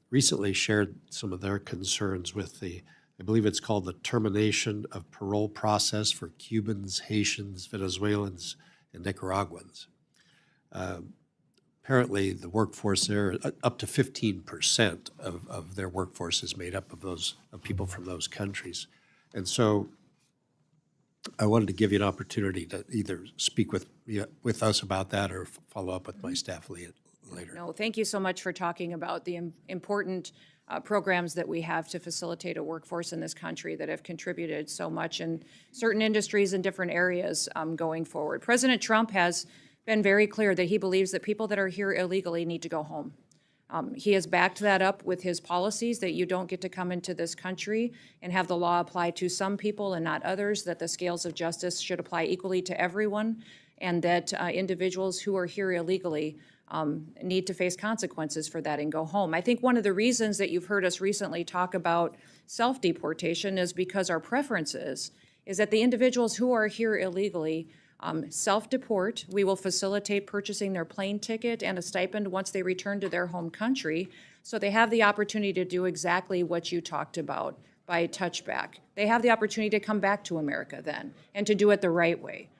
recently shared some of their concerns with I believe it's called the termination of parole process for Cubans, Haitians, Venezuelans, and Nicaraguans. Apparently, the workforce there, up to 15% of their workforce is made up of people from those countries. And so I wanted to give you an opportunity to either speak with us about that or follow up with my staff later. No, thank you so much for talking about the important programs that we have to facilitate a workforce in this country that have contributed so much in certain industries and different areas going forward. President Trump has been very clear that he believes that people that are here illegally need to go home. He has backed that up with his policies that you don't get to come into this country and have the law apply to some people and not others, that the scales of justice should apply equally to everyone, and that individuals who are here illegally need to face consequences for that and go home. I think one of the reasons that you've heard us recently talk about self-deportation is because our preference is that the individuals who are here illegally self-deport. We will facilitate purchasing their plane ticket and a stipend once they return to their home country, so they have the opportunity to do exactly what you talked about by touchback. They have the opportunity to come back to America then and to do it the right way.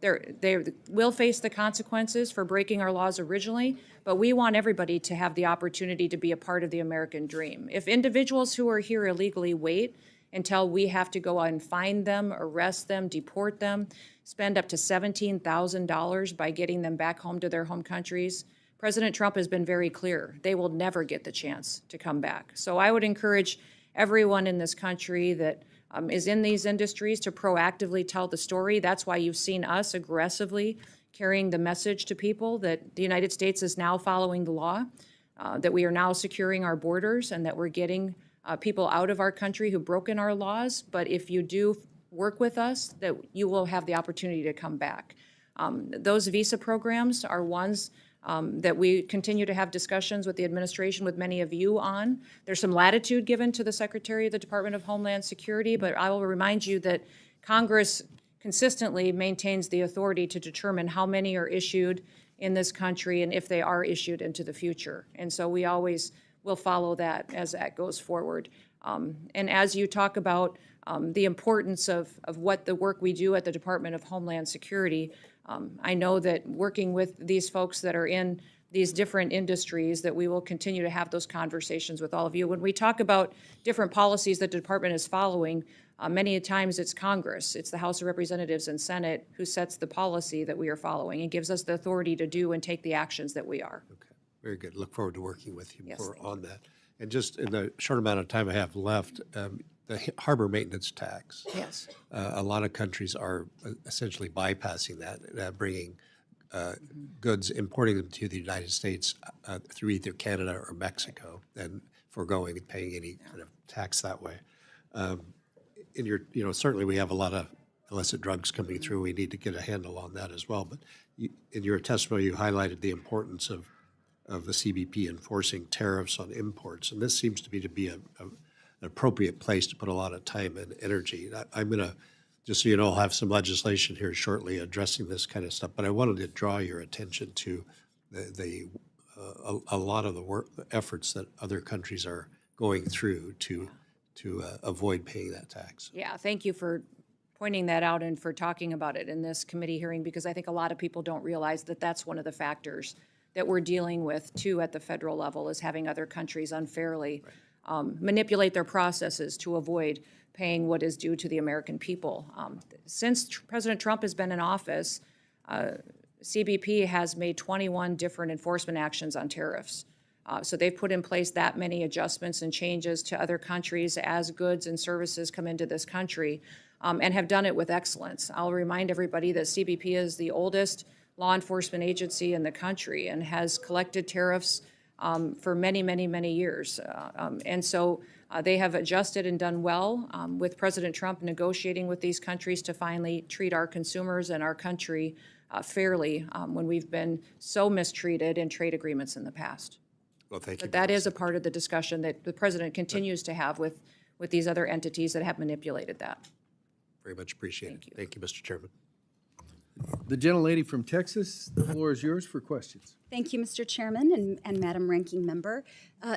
They will face the consequences for breaking our laws originally, but we want everybody to have the opportunity to be a part of the American dream. If individuals who are here illegally wait until we have to go out and find them, arrest them, deport them, spend up to $17,000 by getting them back home to their home countries, President Trump has been very clear. They will never get the chance to come back. So I would encourage everyone in this country that is in these industries to proactively tell the story. That's why you've seen us aggressively carrying the message to people that the United States is now following the law, that we are now securing our borders, and that we're getting people out of our country who've broken our laws. But if you do work with us, that you will have the opportunity to come back. Those visa programs are ones that we continue to have discussions with the administration, with many of you on. There's some latitude given to the Secretary of the Department of Homeland Security, but I will remind you that Congress consistently maintains the authority to determine how many are issued in this country and if they are issued into the future. And so we always will follow that as that goes forward. And as you talk about the importance of what the work we do at the Department of Homeland Security, I know that working with these folks that are in these different industries, that we will continue to have those conversations with all of you. When we talk about different policies that the department is following, many times it's Congress, it's the House of Representatives and Senate who sets the policy that we are following and gives us the authority to do and take the actions that we are. Okay, very good. Look forward to working with you Yes, more thank on that. And just in the short amount of time I have left, the harbor maintenance tax. Yes. A lot of countries are essentially bypassing that, bringing goods, importing them to the United States through either Canada or Mexico, and foregoing and paying any kind of tax that way. In your, certainly we have a lot of illicit drugs coming through. We need to get a handle on that as well. But in your testimony, you highlighted the importance of the CBP enforcing tariffs on imports, and this seems to be an appropriate place to put a lot of time and energy. I'm going to, just so you know, I'll have some legislation here shortly addressing this kind of stuff, but I wanted to draw your attention to a lot of the efforts that other countries are going through to avoid paying that tax. Yeah, thank you for pointing that out and for talking about it in this committee hearing, because I think a lot of people don't realize that that's one of the factors that we're dealing with too at the federal level, is having other countries unfairly manipulate their processes to avoid paying what is due to the American people. Since President Trump has been in office, CBP has made 21 different enforcement actions on tariffs. So they've put in place that many adjustments and changes to other countries as goods and services come into this country. and have done it with excellence. I'll remind everybody that CBP is the oldest law enforcement agency in the country and has collected tariffs for many, many, many years. And so they have adjusted and done well with President Trump negotiating with these countries to finally treat our consumers and our country fairly when we've been so mistreated in trade agreements in the past. Well, thank you. But that is a part of the discussion that the president continues to have with these other entities that have manipulated that. Very much appreciated. Thank you, Mr. Chairman. The gentlelady from Texas, the floor is yours for questions. Thank you, Mr. Chairman and Madam Ranking Member.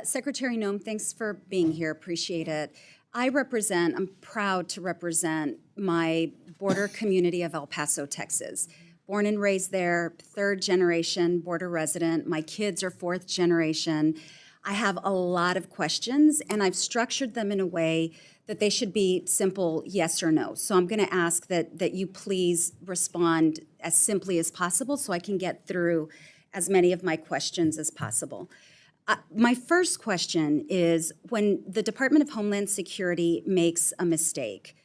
Secretary Noem, thanks for being here. Appreciate it. I'm proud to represent my border community of El Paso, Texas. Born and raised there, third generation border resident. My kids are fourth generation. I have a lot of questions, and I've structured them in a way that they should be simple yes or no. So I'm going to ask that you please respond as simply as possible so I can get through as many of my questions as possible. My first question is, when the Department of Homeland Security makes a mistake,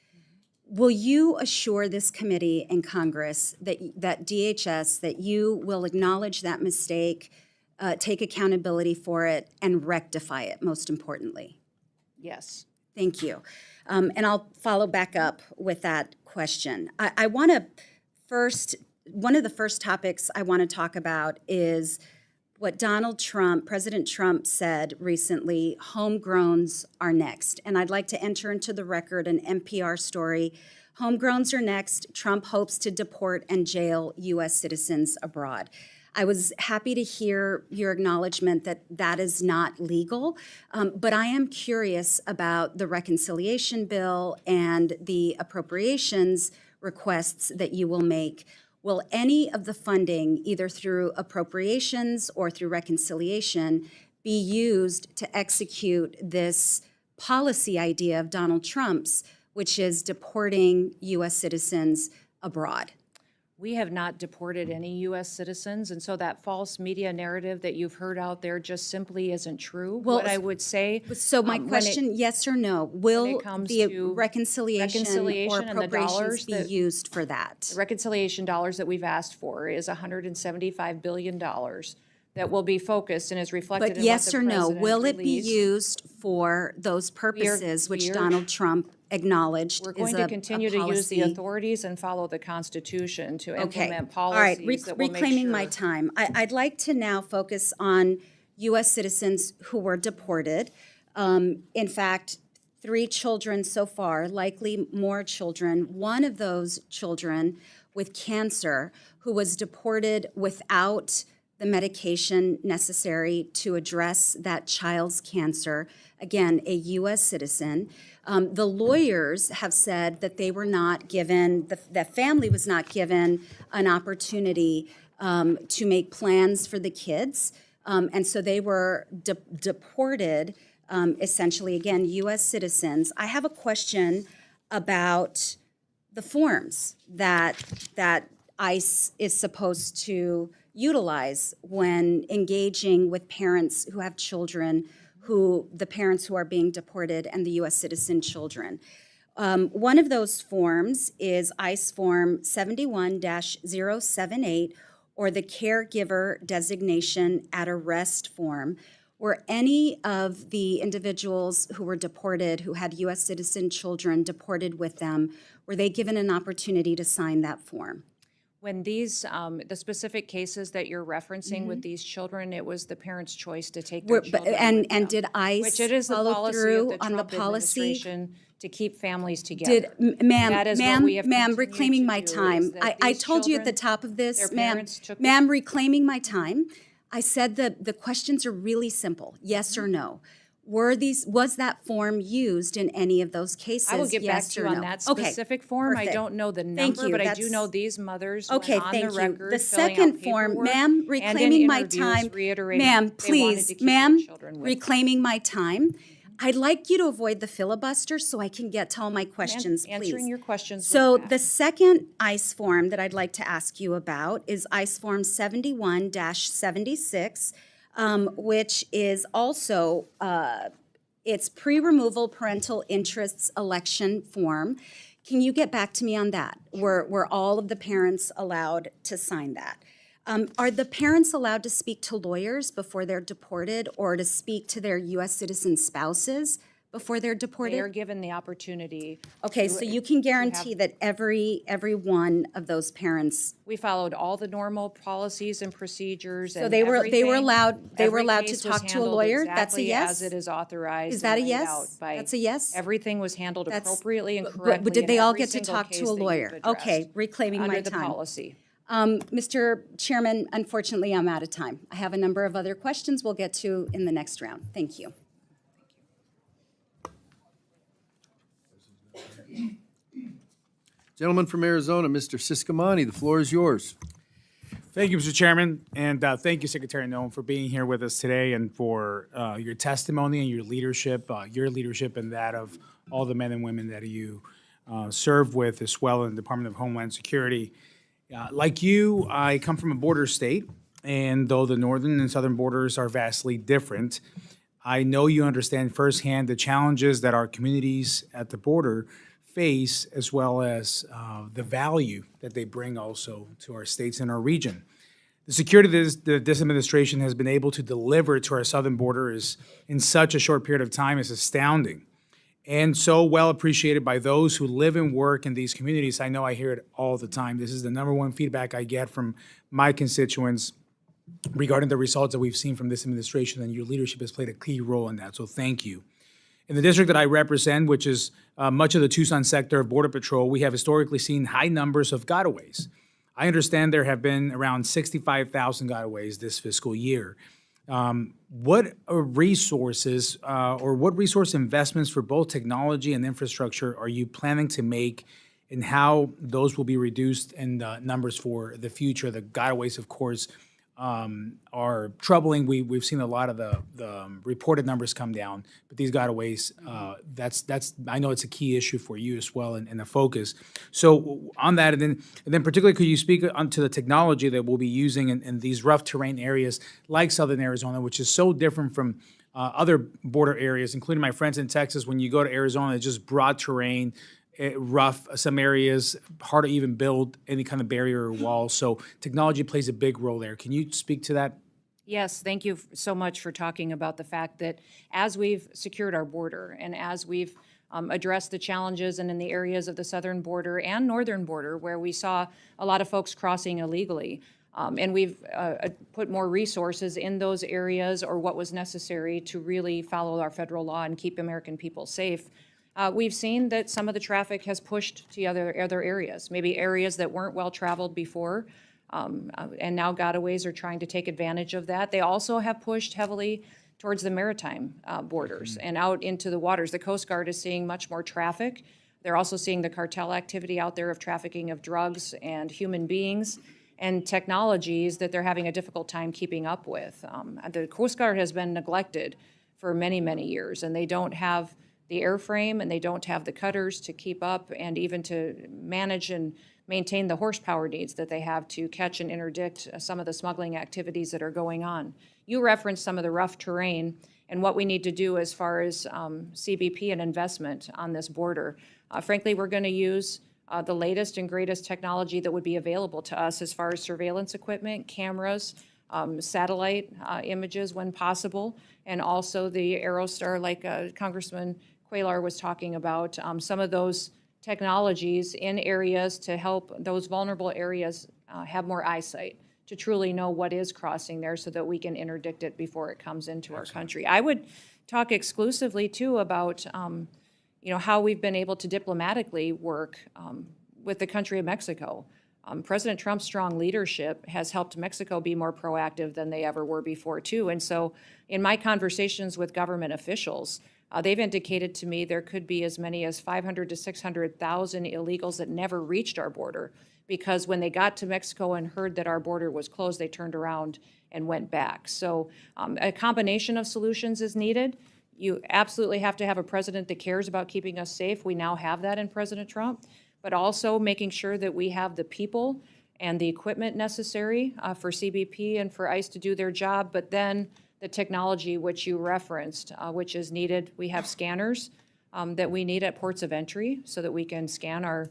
will you assure this committee and Congress that DHS, that you will acknowledge that mistake, take accountability for it, and rectify it, most importantly? Yes. Thank you. And I'll follow back up with that question. I want to first, one of the first topics I want to talk about is what President Trump said recently: homegrowns are next. And I'd like to enter into the record an NPR story. Homegrowns are next. Trump hopes to deport and jail U.S. citizens abroad. I was happy to hear your acknowledgement that that is not legal, but I am curious about the reconciliation bill and the appropriations requests that you will make. Will any of the funding, either through appropriations or through reconciliation, be used to execute this policy idea of Donald Trump's, which is deporting U.S. citizens abroad? We have not deported any U.S. citizens, and so that false media narrative that you've heard out there just simply isn't true. Well, what I would say. So my question, yes or no, will comes the to reconciliation or and the appropriations dollars be that- used for that? The reconciliation dollars that we've asked for is $175 billion that will be focused and is reflected But in yes what the or no, president will it be released. used for those purposes which we are- Donald Trump acknowledged We're is going a to continue to use the policy? authorities and follow the Constitution to Okay. implement All right, policies that will make reclaiming my sure- time. I'd like to now focus on U.S. citizens who were deported. In fact, 3 children so far, likely more children. One of those children with cancer who was deported without the medication necessary to address that child's cancer. Again, a U.S. citizen. The lawyers have said that they were not given, the family was not given an opportunity to make plans for the kids. And so they were deported, essentially, again, U.S. citizens. I have a question about the forms that ICE is supposed to utilize when engaging with parents who have children, the parents who are being deported, and the U.S. citizen children. One of those forms is ICE Form 71-078, or the Caregiver Designation at Arrest form. Were any of the individuals who were deported, who had U.S. citizen children deported with them, were they given an opportunity to sign that form? When these, the specific cases that you're referencing with these children, it was the parents' choice to take their children with them. Did ICE Which it is the follow policy of through the on the Trump policy? administration to keep families together. Ma'am, That is what we have ma'am, continued reclaiming to my do, is time. that I these told you at the children, top of this, their ma'am, parents took- ma'am, reclaiming my time. I said that the questions are really simple, yes or no. Was that form used in any of those cases? I will get back yes to you or on no? that Okay, specific form. I perfect. don't know the Thank number, you, but I do that's- know these mothers Okay, went on thank the you. record The filling out second form, paperwork ma'am, and in reclaiming my interviews time. reiterating Ma'am, they wanted please, to keep their ma'am, children with them. reclaiming my time. I'd like you to avoid the filibuster so I can get to all my questions, please. Answering your questions with So that. the second ICE form that I'd like to ask you about is ICE Form 71-76, which is also, it's pre-removal parental interests election form. Can you get back to me on that? Were all of the parents allowed to sign that? Are the parents allowed to speak to lawyers before they're deported or to speak to their U.S. citizen spouses before they're deported? They are given the opportunity. Okay, so you can guarantee that every one of those parents, We followed all the normal policies and procedures. so and they were everything. allowed Every to case was talk to a handled lawyer? That's a exactly yes? as it is authorized. Is that a and laid yes? out by- That's a yes? Everything was handled That's- appropriately and but correctly. did in they all every get to single talk case to a that you've lawyer? addressed Okay, reclaiming my Under the time. policy. Mr. Chairman, unfortunately, I'm out of time. I have a number of other questions we'll get to in the next round. Thank you. Gentleman from Arizona, Mr. Siscomani, the floor is yours. Thank you, Mr. Chairman, and thank you, Secretary Noem, for being here with us today and for your testimony and your leadership and that of all the men and women that you serve with as well in the Department of Homeland Security. Like you, I come from a border state, and though the northern and southern borders are vastly different, I know you understand firsthand the challenges that our communities at the border face, as well as the value that they bring also to our states and our region. The security that this administration has been able to deliver to our southern border is, in such a short period of time, is astounding. And so well appreciated by those who live and work in these communities. I know I hear it all the time. This is the number one feedback I get from my constituents regarding the results that we've seen from this administration, and your leadership has played a key role in that, so thank you. In the district that I represent, which is much of the Tucson sector of Border Patrol, we have historically seen high numbers of gotaways. I understand there have been around 65,000 gotaways this fiscal year. What resources or what resource investments for both technology and infrastructure are you planning to make, and how those will be reduced in numbers for the future? The gotaways, of course, are troubling. We've seen a lot of the reported numbers come down, but these gotaways, that's I know it's a key issue for you as well, and a focus. So on that, and then particularly, could you speak onto the technology that we'll be using in these rough terrain areas like southern Arizona, which is so different from other border areas, including my friends in Texas. When you go to Arizona, it's just broad terrain, rough, some areas, hard to even build any kind of barrier or wall. So technology plays a big role there. Can you speak to that? Yes, thank you so much for talking about the fact that as we've secured our border and as we've addressed the challenges and in the areas of the southern border and northern border where we saw a lot of folks crossing illegally, and we've put more resources in those areas or what was necessary to really follow our federal law and keep American people safe. We've seen that some of the traffic has pushed to other areas, maybe areas that weren't well-traveled before, and now gotaways are trying to take advantage of that. They also have pushed heavily towards the maritime borders and out into the waters. The Coast Guard is seeing much more traffic. They're also seeing the cartel activity out there of trafficking of drugs and human beings and technologies that they're having a difficult time keeping up with. The Coast Guard has been neglected for many, many years, and they don't have the airframe, and they don't have the cutters to keep up and even to manage and maintain the horsepower needs that they have to catch and interdict some of the smuggling activities that are going on. You referenced some of the rough terrain and what we need to do as far as CBP and investment on this border. Frankly, we're going to use the latest and greatest technology that would be available to us as far as surveillance equipment, cameras, satellite images when possible, and also the Aerostar, like Congressman Cuellar was talking about, some of those technologies in areas to help those vulnerable areas have more eyesight, to truly know what is crossing there so that we can interdict it before it comes into our country. I would talk exclusively, too, about how we've been able to diplomatically work with the country of Mexico. President Trump's strong leadership has helped Mexico be more proactive than they ever were before, too. And so in my conversations with government officials, they've indicated to me there could be as many as 500 to 600,000 illegals that never reached our border because when they got to Mexico and heard that our border was closed, they turned around and went back. So a combination of solutions is needed. You absolutely have to have a president that cares about keeping us safe. We now have that in President Trump, but also making sure that we have the people and the equipment necessary for CBP and for ICE to do their job, but then the technology which you referenced, which is needed. We have scanners that we need at ports of entry so that we can scan our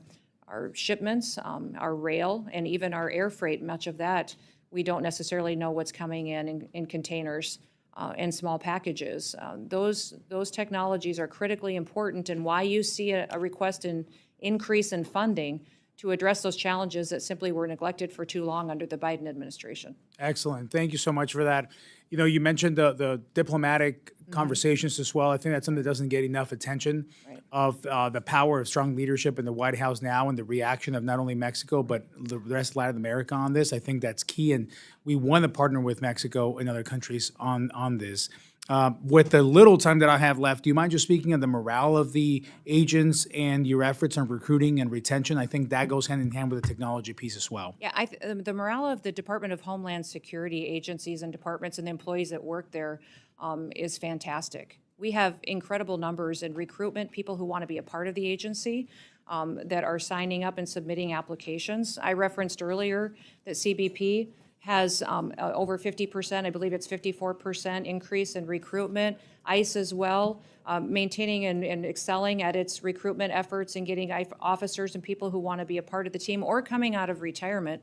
shipments, our rail, and even our air freight. Much of that, we don't necessarily know what's coming in containers and small packages. Those technologies are critically important, and why you see a request in increase in funding to address those challenges that simply were neglected for too long under the Biden administration. Excellent. Thank you so much for that. You know, you mentioned the diplomatic conversations as well. I think that's something that doesn't get enough attention of the power of strong leadership in the White House now and the reaction of not only Mexico, but the rest of Latin America on this. I think that's key, and we want to partner with Mexico and other countries on this. With the little time that I have left, do you mind just speaking of the morale of the agents and your efforts on recruiting and retention? I think that goes hand in hand with the technology piece as well. Yeah, the morale of the Department of Homeland Security agencies and departments and the employees that work there is fantastic. We have incredible numbers in recruitment, people who want to be a part of the agency that are signing up and submitting applications. I referenced earlier that CBP has over 50%, I believe it's 54% increase in recruitment. ICE as well, maintaining and excelling at its recruitment efforts and getting officers and people who want to be a part of the team or coming out of retirement.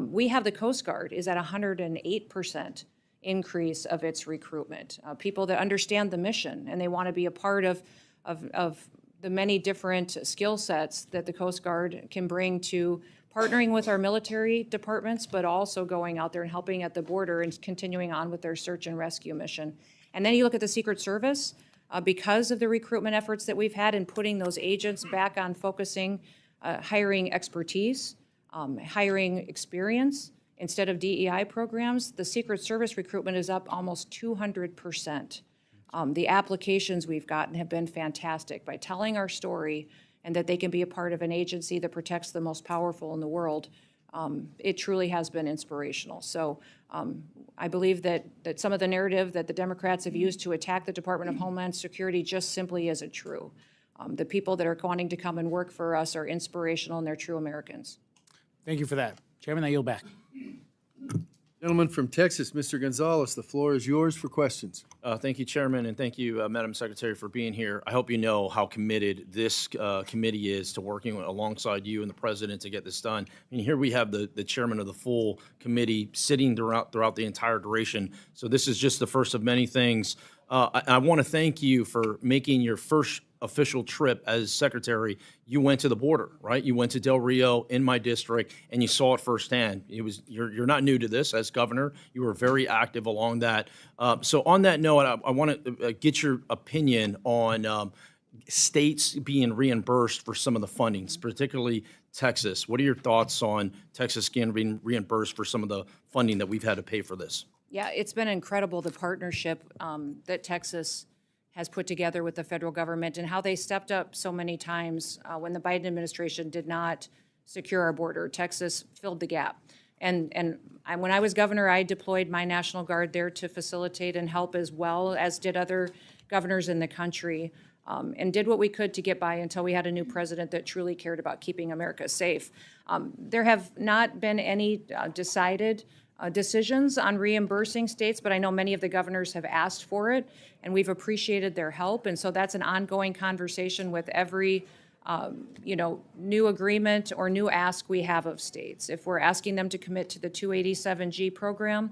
We have the Coast Guard is at 108% increase of its recruitment. People that understand the mission and they want to be a part of the many different skill sets that the Coast Guard can bring to partnering with our military departments, but also going out there and helping at the border and continuing on with their search and rescue mission. And then you look at the Secret Service, because of the recruitment efforts that we've had in putting those agents back on focusing, hiring expertise, hiring experience, instead of DEI programs, the Secret Service recruitment is up almost 200%. The applications we've gotten have been fantastic by telling our story and that they can be a part of an agency that protects the most powerful in the world. It truly has been inspirational. So I believe that some of the narrative that the Democrats have used to attack the Department of Homeland Security just simply isn't true. The people that are wanting to come and work for us are inspirational and they're true Americans. Thank you for that. Chairman, I yield back. Gentleman from Texas, Mr. Gonzalez, the floor is yours for questions. Thank you, Chairman, and thank you, Madam Secretary, for being here. I hope you know how committed this committee is to working alongside you and the President to get this done. I mean, here we have the chairman of the full committee sitting throughout the entire duration. So this is just the first of many things. I want to thank you for making your first official trip as secretary. You went to the border, right? You went to Del Rio in my district, and you saw it firsthand. You're not new to this as governor. You were very active along that. So on that note, I want to get your opinion on states being reimbursed for some of the fundings, particularly Texas. What are your thoughts on Texas being reimbursed for some of the funding that we've had to pay for this? Yeah, it's been incredible, the partnership that Texas has put together with the federal government and how they stepped up so many times when the Biden administration did not secure our border. Texas filled the gap. And when I was governor, I deployed my National Guard there to facilitate and help as well as did other governors in the country, and did what we could to get by until we had a new president that truly cared about keeping America safe. There have not been any decided decisions on reimbursing states, but I know many of the governors have asked for it, and we've appreciated their help. And so that's an ongoing conversation with every new agreement or new ask we have of states. If we're asking them to commit to the 287G program,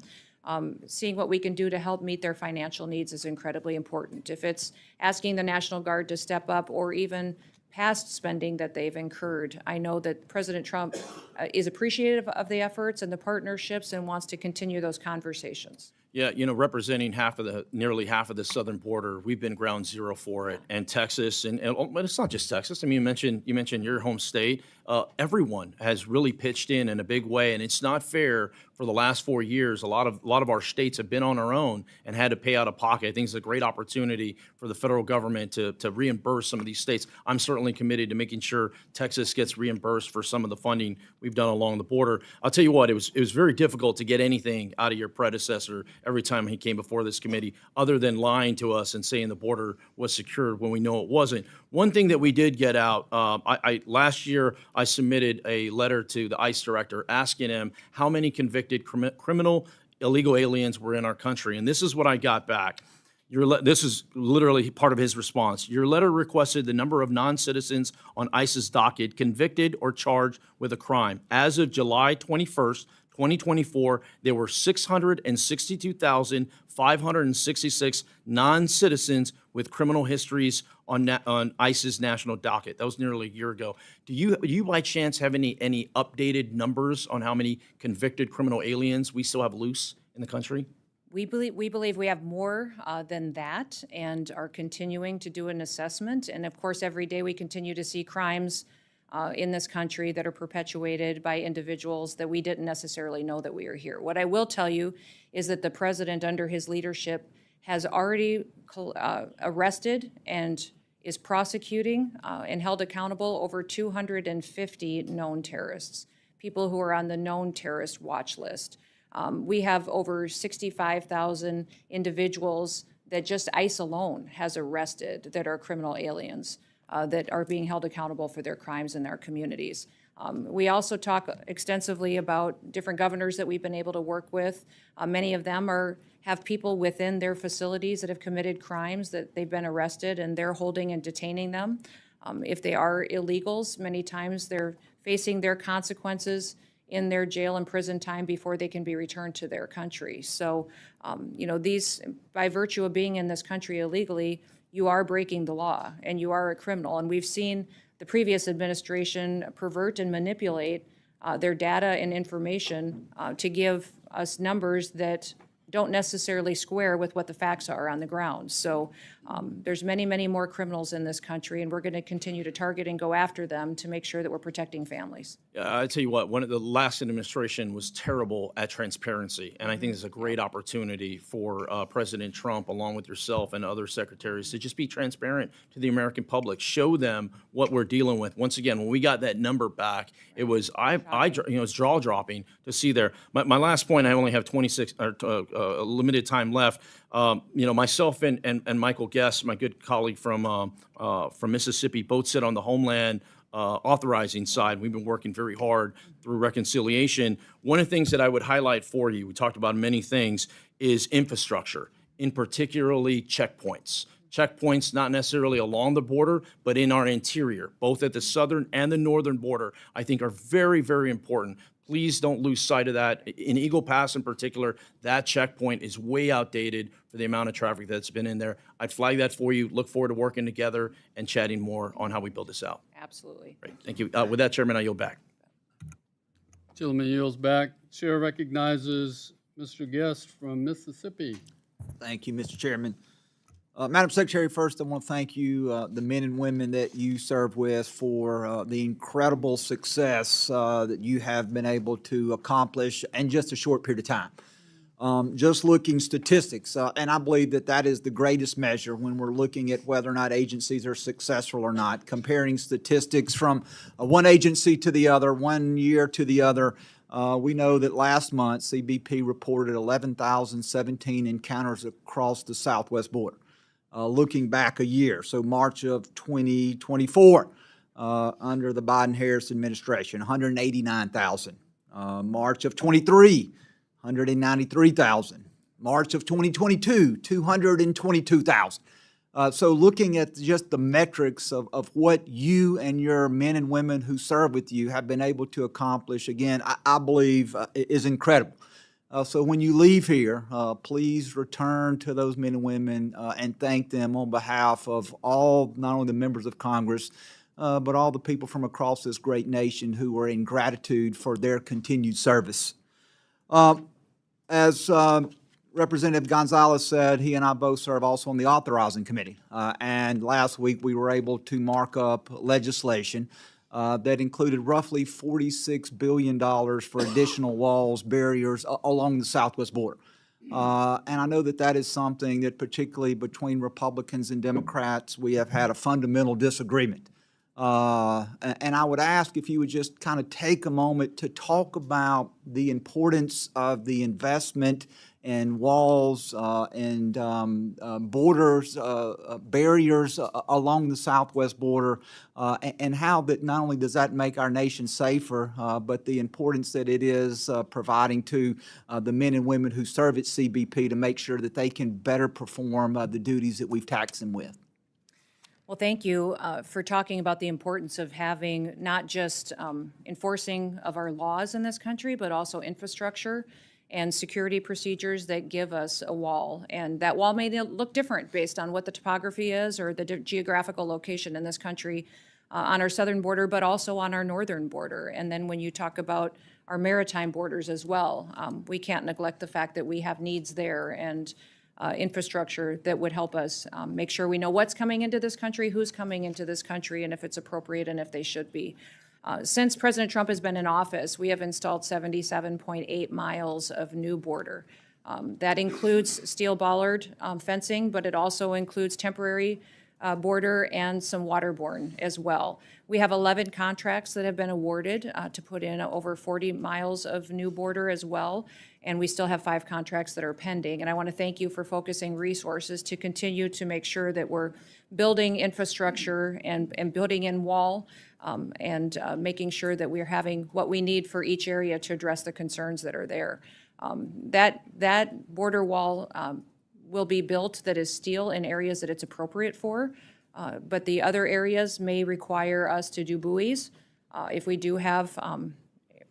seeing what we can do to help meet their financial needs is incredibly important. If it's asking the National Guard to step up or even past spending that they've incurred, I know that President Trump is appreciative of the efforts and the partnerships and wants to continue those conversations. Yeah, representing nearly half of the southern border, we've been ground zero for it. And Texas, but it's not just Texas. I mean, you mentioned your home state. Everyone has really pitched in a big way, and it's not fair. For the last 4 years, a lot of our states have been on our own and had to pay out of pocket. I think it's a great opportunity for the federal government to reimburse some of these states. I'm certainly committed to making sure Texas gets reimbursed for some of the funding we've done along the border. I'll tell you what, it was very difficult to get anything out of your predecessor every time he came before this committee, other than lying to us and saying the border was secured when we know it wasn't. One thing that we did get out, last year I submitted a letter to the ICE director asking him how many convicted criminal illegal aliens were in our country. And this is what I got back. This is literally part of his response. Your letter requested the number of non-citizens on ICE's docket convicted or charged with a crime. As of July 21st, 2024, there were 662,566 non-citizens with criminal histories on ICE's national docket. That was nearly a year ago. Do you by chance have any updated numbers on how many convicted criminal aliens we still have loose in the country? We believe we have more than that and are continuing to do an assessment. And of course, every day we continue to see crimes in this country that are perpetuated by individuals that we didn't necessarily know that we are here. What I will tell you is that the president, under his leadership, has already arrested and is prosecuting and held accountable over 250 known terrorists, people who are on the known terrorist watch list. We have over 65,000 individuals that just ICE alone has arrested that are criminal aliens that are being held accountable for their crimes in their communities. We also talk extensively about different governors that we've been able to work with. Many of them have people within their facilities that have committed crimes that they've been arrested, and they're holding and detaining them. If they are illegals, many times they're facing their consequences in their jail and prison time before they can be returned to their country. So, these, by virtue of being in this country illegally, you are breaking the law and you are a criminal. And we've seen the previous administration pervert and manipulate their data and information to give us numbers that don't necessarily square with what the facts are on the ground. So there's many, many more criminals in this country, and we're going to continue to target and go after them to make sure that we're protecting families. I tell you what, one of the last administration was terrible at transparency, and I think it's a great opportunity for President Trump, along with yourself and other secretaries, to just be transparent to the American public, show them what we're dealing with. Once again, when we got that number back, it was it's jaw dropping to see there. My last point, I only have 26 limited time left. Myself and Michael Guest, my good colleague from Mississippi, both sit on the Homeland authorizing side. We've been working very hard through reconciliation. One of the things that I would highlight for you, we talked about many things, is infrastructure, in particularly checkpoints. Checkpoints not necessarily along the border, but in our interior, both at the southern and the northern border, I think are very, very important. Please don't lose sight of that. In Eagle Pass in particular, that checkpoint is way outdated for the amount of traffic that's been in there. I'd flag that for you. Look forward to working together and chatting more on how we build this out. Absolutely. Great. Thank you. With that, Chairman, I yield back. Gentleman yields back. Chair recognizes Mr. Guest from Mississippi. Thank you, Mr. Chairman. Madam Secretary, first I want to thank you, the men and women that you serve with, for the incredible success that you have been able to accomplish in just a short period of time. Just looking statistics, and I believe that is the greatest measure when we're looking at whether or not agencies are successful or not. Comparing statistics from one agency to the other, 1 year to the other, we know that last month CBP reported 11,017 encounters across the southwest border. Looking back a year, so March of 2024, under the Biden-Harris administration, 189,000. March of 23, 193,000. March of 2022, 222,000. So looking at just the metrics of what you and your men and women who serve with you have been able to accomplish, again, I believe is incredible. So when you leave here, please return to those men and women and thank them on behalf of all, not only the members of Congress, but all the people from across this great nation who are in gratitude for their continued service. As Representative Gonzalez said, he and I both serve also on the authorizing committee. And last week we were able to mark up legislation that included roughly $46 billion for additional walls, barriers along the southwest border. And I know that is something that, particularly between Republicans and Democrats, we have had a fundamental disagreement. And I would ask if you would just kind of take a moment to talk about the importance of the investment and walls and borders, barriers along the southwest border, and how that not only does that make our nation safer, but the importance that it is providing to the men and women who serve at CBP to make sure that they can better perform the duties that we've taxed them with. Well, thank you for talking about the importance of having not just enforcing of our laws in this country, but also infrastructure and security procedures that give us a wall. And that wall may look different based on what the topography is or the geographical location in this country on our southern border, but also on our northern border. And then when you talk about our maritime borders as well, we can't neglect the fact that we have needs there and infrastructure that would help us make sure we know what's coming into this country, who's coming into this country, and if it's appropriate and if they should be. Since President Trump has been in office, we have installed 77.8 miles of new border. That includes steel bollard fencing, but it also includes temporary border and some waterborne as well. We have 11 contracts that have been awarded to put in over 40 miles of new border as well, and we still have 5 contracts that are pending. And I want to thank you for focusing resources to continue to make sure that we're building infrastructure and building in wall and making sure that we're having what we need for each area to address the concerns that are there. That border wall will be built that is steel in areas that it's appropriate for, but the other areas may require us to do buoys. If we do have,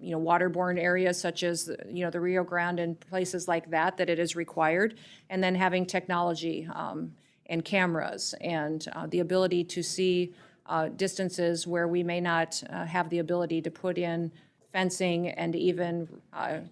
waterborne areas such as, the Rio Grande and places like that, that it is required, and then having technology and cameras and the ability to see distances where we may not have the ability to put in fencing and even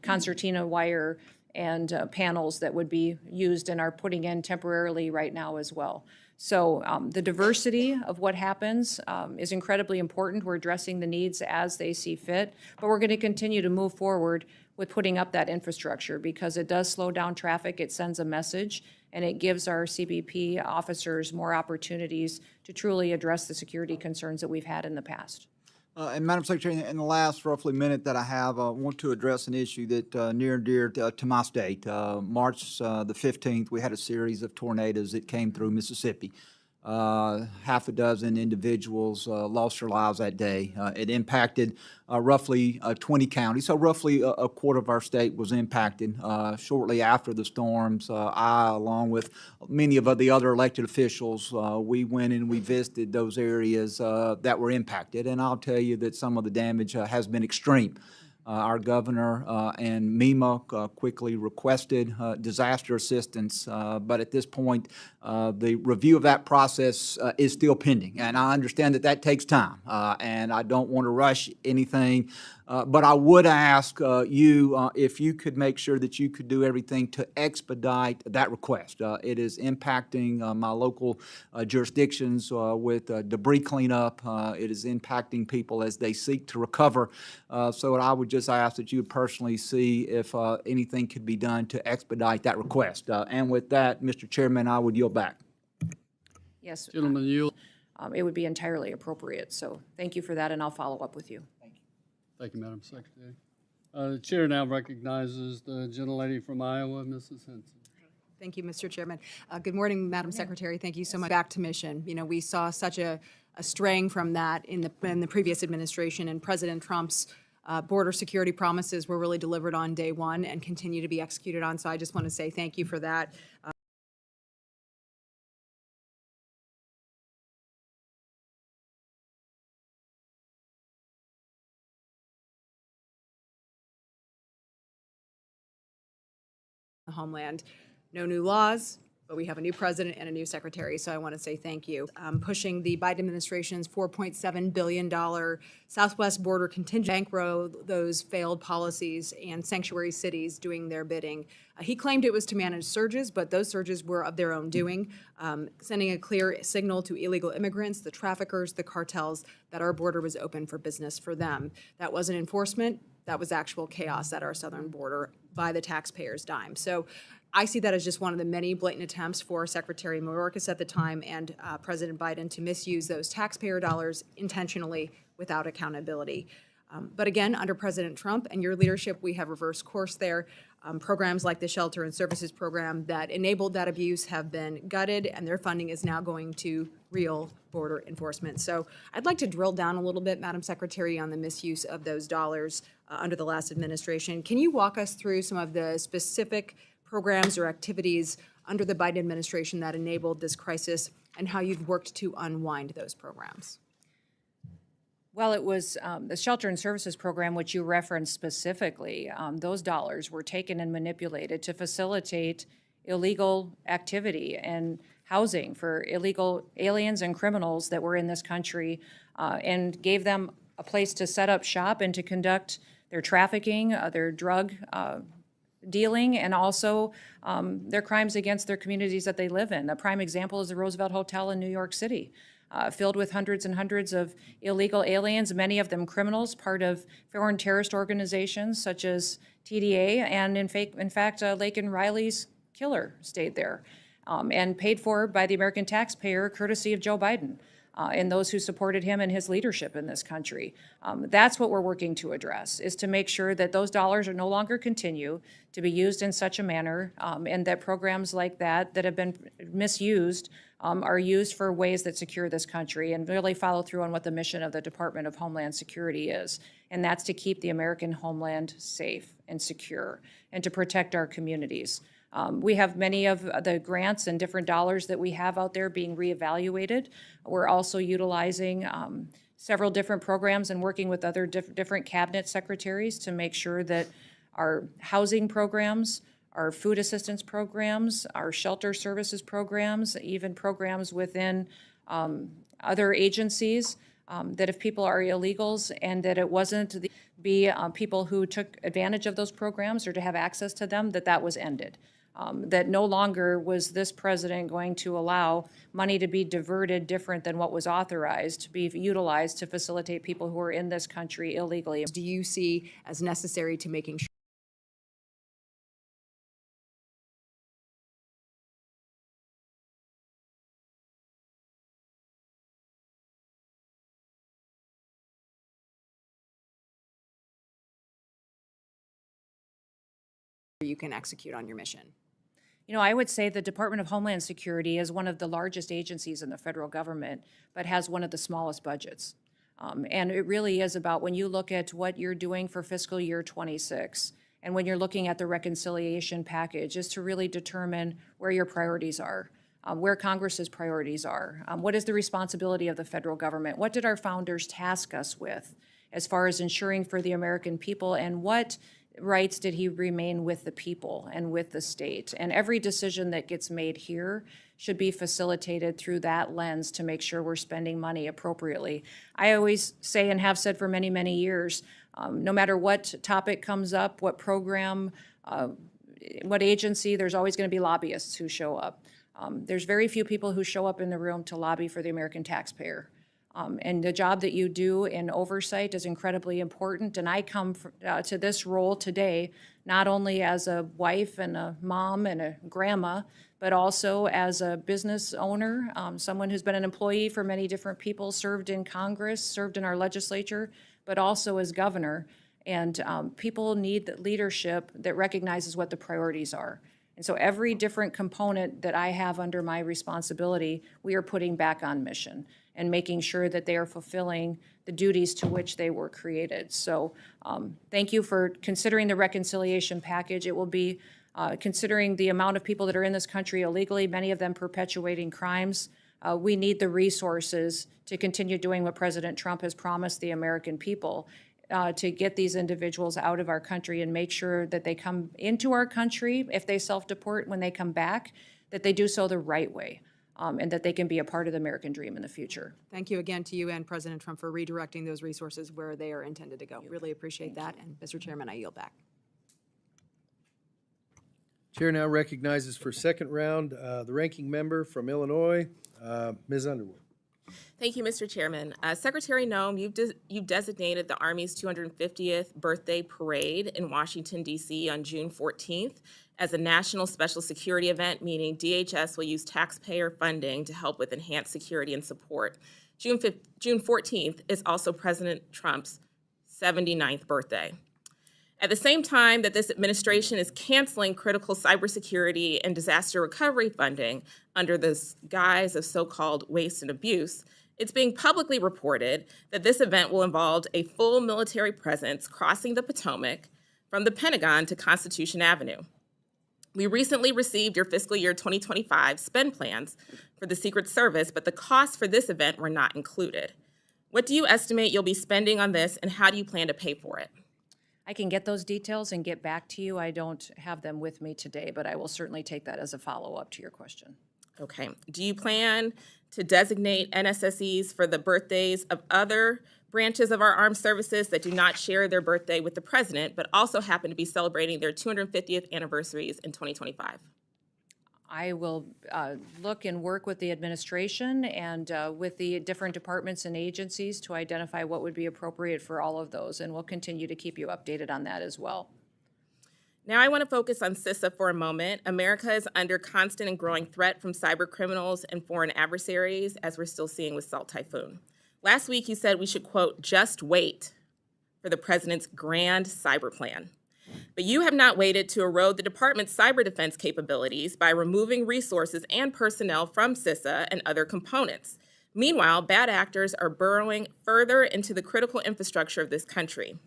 concertina wire and panels that would be used and are putting in temporarily right now as well. So the diversity of what happens is incredibly important. We're addressing the needs as they see fit, but we're going to continue to move forward with putting up that infrastructure because it does slow down traffic, it sends a message, and it gives our CBP officers more opportunities to truly address the security concerns that we've had in the past. And Madam Secretary, in the last roughly minute that I have, I want to address an issue that near and dear to my state. March the 15th, we had a series of tornadoes that came through Mississippi. Half a dozen individuals lost their lives that day. It impacted roughly 20 counties, so roughly a quarter of our state was impacted. Shortly after the storms, I, along with many of the other elected officials, we went and we visited those areas that were impacted, and I'll tell you that some of the damage has been extreme. Our governor and MEMA quickly requested disaster assistance, but at this point, the review of that process is still pending. And I understand that that takes time, and I don't want to rush anything, but I would ask you if you could make sure that you could do everything to expedite that request. It is impacting my local jurisdictions with debris cleanup. It is impacting people as they seek to recover. So I would just ask that you would personally see if anything could be done to expedite that request. And with that, Mr. Chairman, I would yield back. Yes, Gentlemen, you. it would be entirely appropriate. So thank you for that, and I'll follow up with you. Thank you, Madam Secretary. The chair now recognizes the gentlelady from Iowa, Mrs. Henson. Thank you, Mr. Chairman. Good morning, Madam Secretary. Thank you so much. Back to mission. We saw such a straying from that in the previous administration, and President Trump's border security promises were really delivered on day one and continue to be executed on. So I just want to say thank you for that. Homeland. No new laws, but we have a new president and a new secretary, so I want to say thank you. Pushing the Biden administration's $4.7 billion Southwest border contingent, bankroll those failed policies and sanctuary cities doing their bidding. He claimed it was to manage surges, but those surges were of their own doing, sending a clear signal to illegal immigrants, the traffickers, the cartels, that our border was open for business for them. That wasn't enforcement. That was actual chaos at our southern border by the taxpayers' dime. So I see that as just one of the many blatant attempts for Secretary Mayorkas at the time and President Biden to misuse those taxpayer dollars intentionally without accountability. But again, under President Trump and your leadership, we have reversed course there. Programs like the Shelter and Services Program that enabled that abuse have been gutted, and their funding is now going to real border enforcement. So I'd like to drill down a little bit, Madam Secretary, on the misuse of those dollars under the last administration. Can you walk us through some of the specific programs or activities under the Biden administration that enabled this crisis and how you've worked to unwind those programs? Well, it was the Shelter and Services Program, which you referenced specifically. Those dollars were taken and manipulated to facilitate illegal activity and housing for illegal aliens and criminals that were in this country, and gave them a place to set up shop and to conduct their trafficking, their drug dealing, and also their crimes against their communities that they live in. A prime example is the Roosevelt Hotel in New York City. Filled with hundreds and hundreds of illegal aliens, many of them criminals, part of foreign terrorist organizations such as TDA, and in fact, Laken Riley's killer stayed there, and paid for by the American taxpayer, courtesy of Joe Biden, and those who supported him and his leadership in this country. That's what we're working to address, is to make sure that those dollars are no longer continue to be used in such a manner, and that programs like that have been misused are used for ways that secure this country and really follow through on what the mission of the Department of Homeland Security is. And that's to keep the American homeland safe and secure and to protect our communities. We have many of the grants and different dollars that we have out there being reevaluated. We're also utilizing several different programs and working with other different cabinet secretaries to make sure that our housing programs, our food assistance programs, our shelter services programs, even programs within other agencies, that if people are illegals and that it wasn't people who took advantage of those programs or to have access to them, that was ended. That no longer was this president going to allow money to be diverted different than what was authorized to be utilized to facilitate people who are in this country illegally. Do you see as necessary to making sure you can execute on your mission? You know, I would say the Department of Homeland Security is one of the largest agencies in the federal government, but has one of the smallest budgets. And it really is about when you look at what you're doing for fiscal year 26, and when you're looking at the reconciliation package, is to really determine where your priorities are, where Congress's priorities are. What is the responsibility of the federal government? What did our founders task us with as far as ensuring for the American people, and what rights did he remain with the people and with the state? And every decision that gets made here should be facilitated through that lens to make sure we're spending money appropriately. I always say, and have said for many, many years, no matter what topic comes up, what program, what agency, there's always going to be lobbyists who show up. There's very few people who show up in the room to lobby for the American taxpayer. And the job that you do in oversight is incredibly important. And I come to this role today not only as a wife and a mom and a grandma, but also as a business owner, someone who's been an employee for many different people, served in Congress, served in our legislature, but also as governor. And people need leadership that recognizes what the priorities are. And so every different component that I have under my responsibility, we are putting back on mission and making sure that they are fulfilling the duties to which they were created. So thank you for considering the reconciliation package. It will be considering the amount of people that are in this country illegally, many of them perpetuating crimes. We need the resources to continue doing what President Trump has promised the American people, to get these individuals out of our country and make sure that they come into our country, if they self-deport when they come back, that they do so the right way. And that they can be a part of the American dream in the future. Thank you again to you and President Trump for redirecting those resources where they are intended to go. Really appreciate that. And Mr. Chairman, I yield back. Chair now recognizes for second round the ranking member from Illinois, Ms. Underwood. Thank you, Mr. Chairman. Secretary Noem, you've designated the Army's 250th birthday parade in Washington, D.C. on June 14th as a national special security event, meaning DHS will use taxpayer funding to help with enhanced security and support. June 14th is also President Trump's 79th birthday. At the same time that this administration is canceling critical cybersecurity and disaster recovery funding under the guise of so-called waste and abuse, it's being publicly reported that this event will involve a full military presence crossing the Potomac from the Pentagon to Constitution Avenue. We recently received your fiscal year 2025 spend plans for the Secret Service, but the costs for this event were not included. What do you estimate you'll be spending on this, and how do you plan to pay for it? I can get those details and get back to you. I don't have them with me today, but I will certainly take that as a follow-up to your question. Okay. Do you plan to designate NSSEs for the birthdays of other branches of our armed services that do not share their birthday with the president, but also happen to be celebrating their 250th anniversaries in 2025? I will look and work with the administration and with the different departments and agencies to identify what would be appropriate for all of those, and we'll continue to keep you updated on that as well. Now I want to focus on CISA for a moment. America is under constant and growing threat from cyber criminals and foreign adversaries, as we're still seeing with Salt Typhoon. Last week you said we should, quote, just wait for the president's grand cyber plan. But you have not waited to erode the department's cyber defense capabilities by removing resources and personnel from CISA and other components. Meanwhile, bad actors are burrowing further into the critical infrastructure of this country.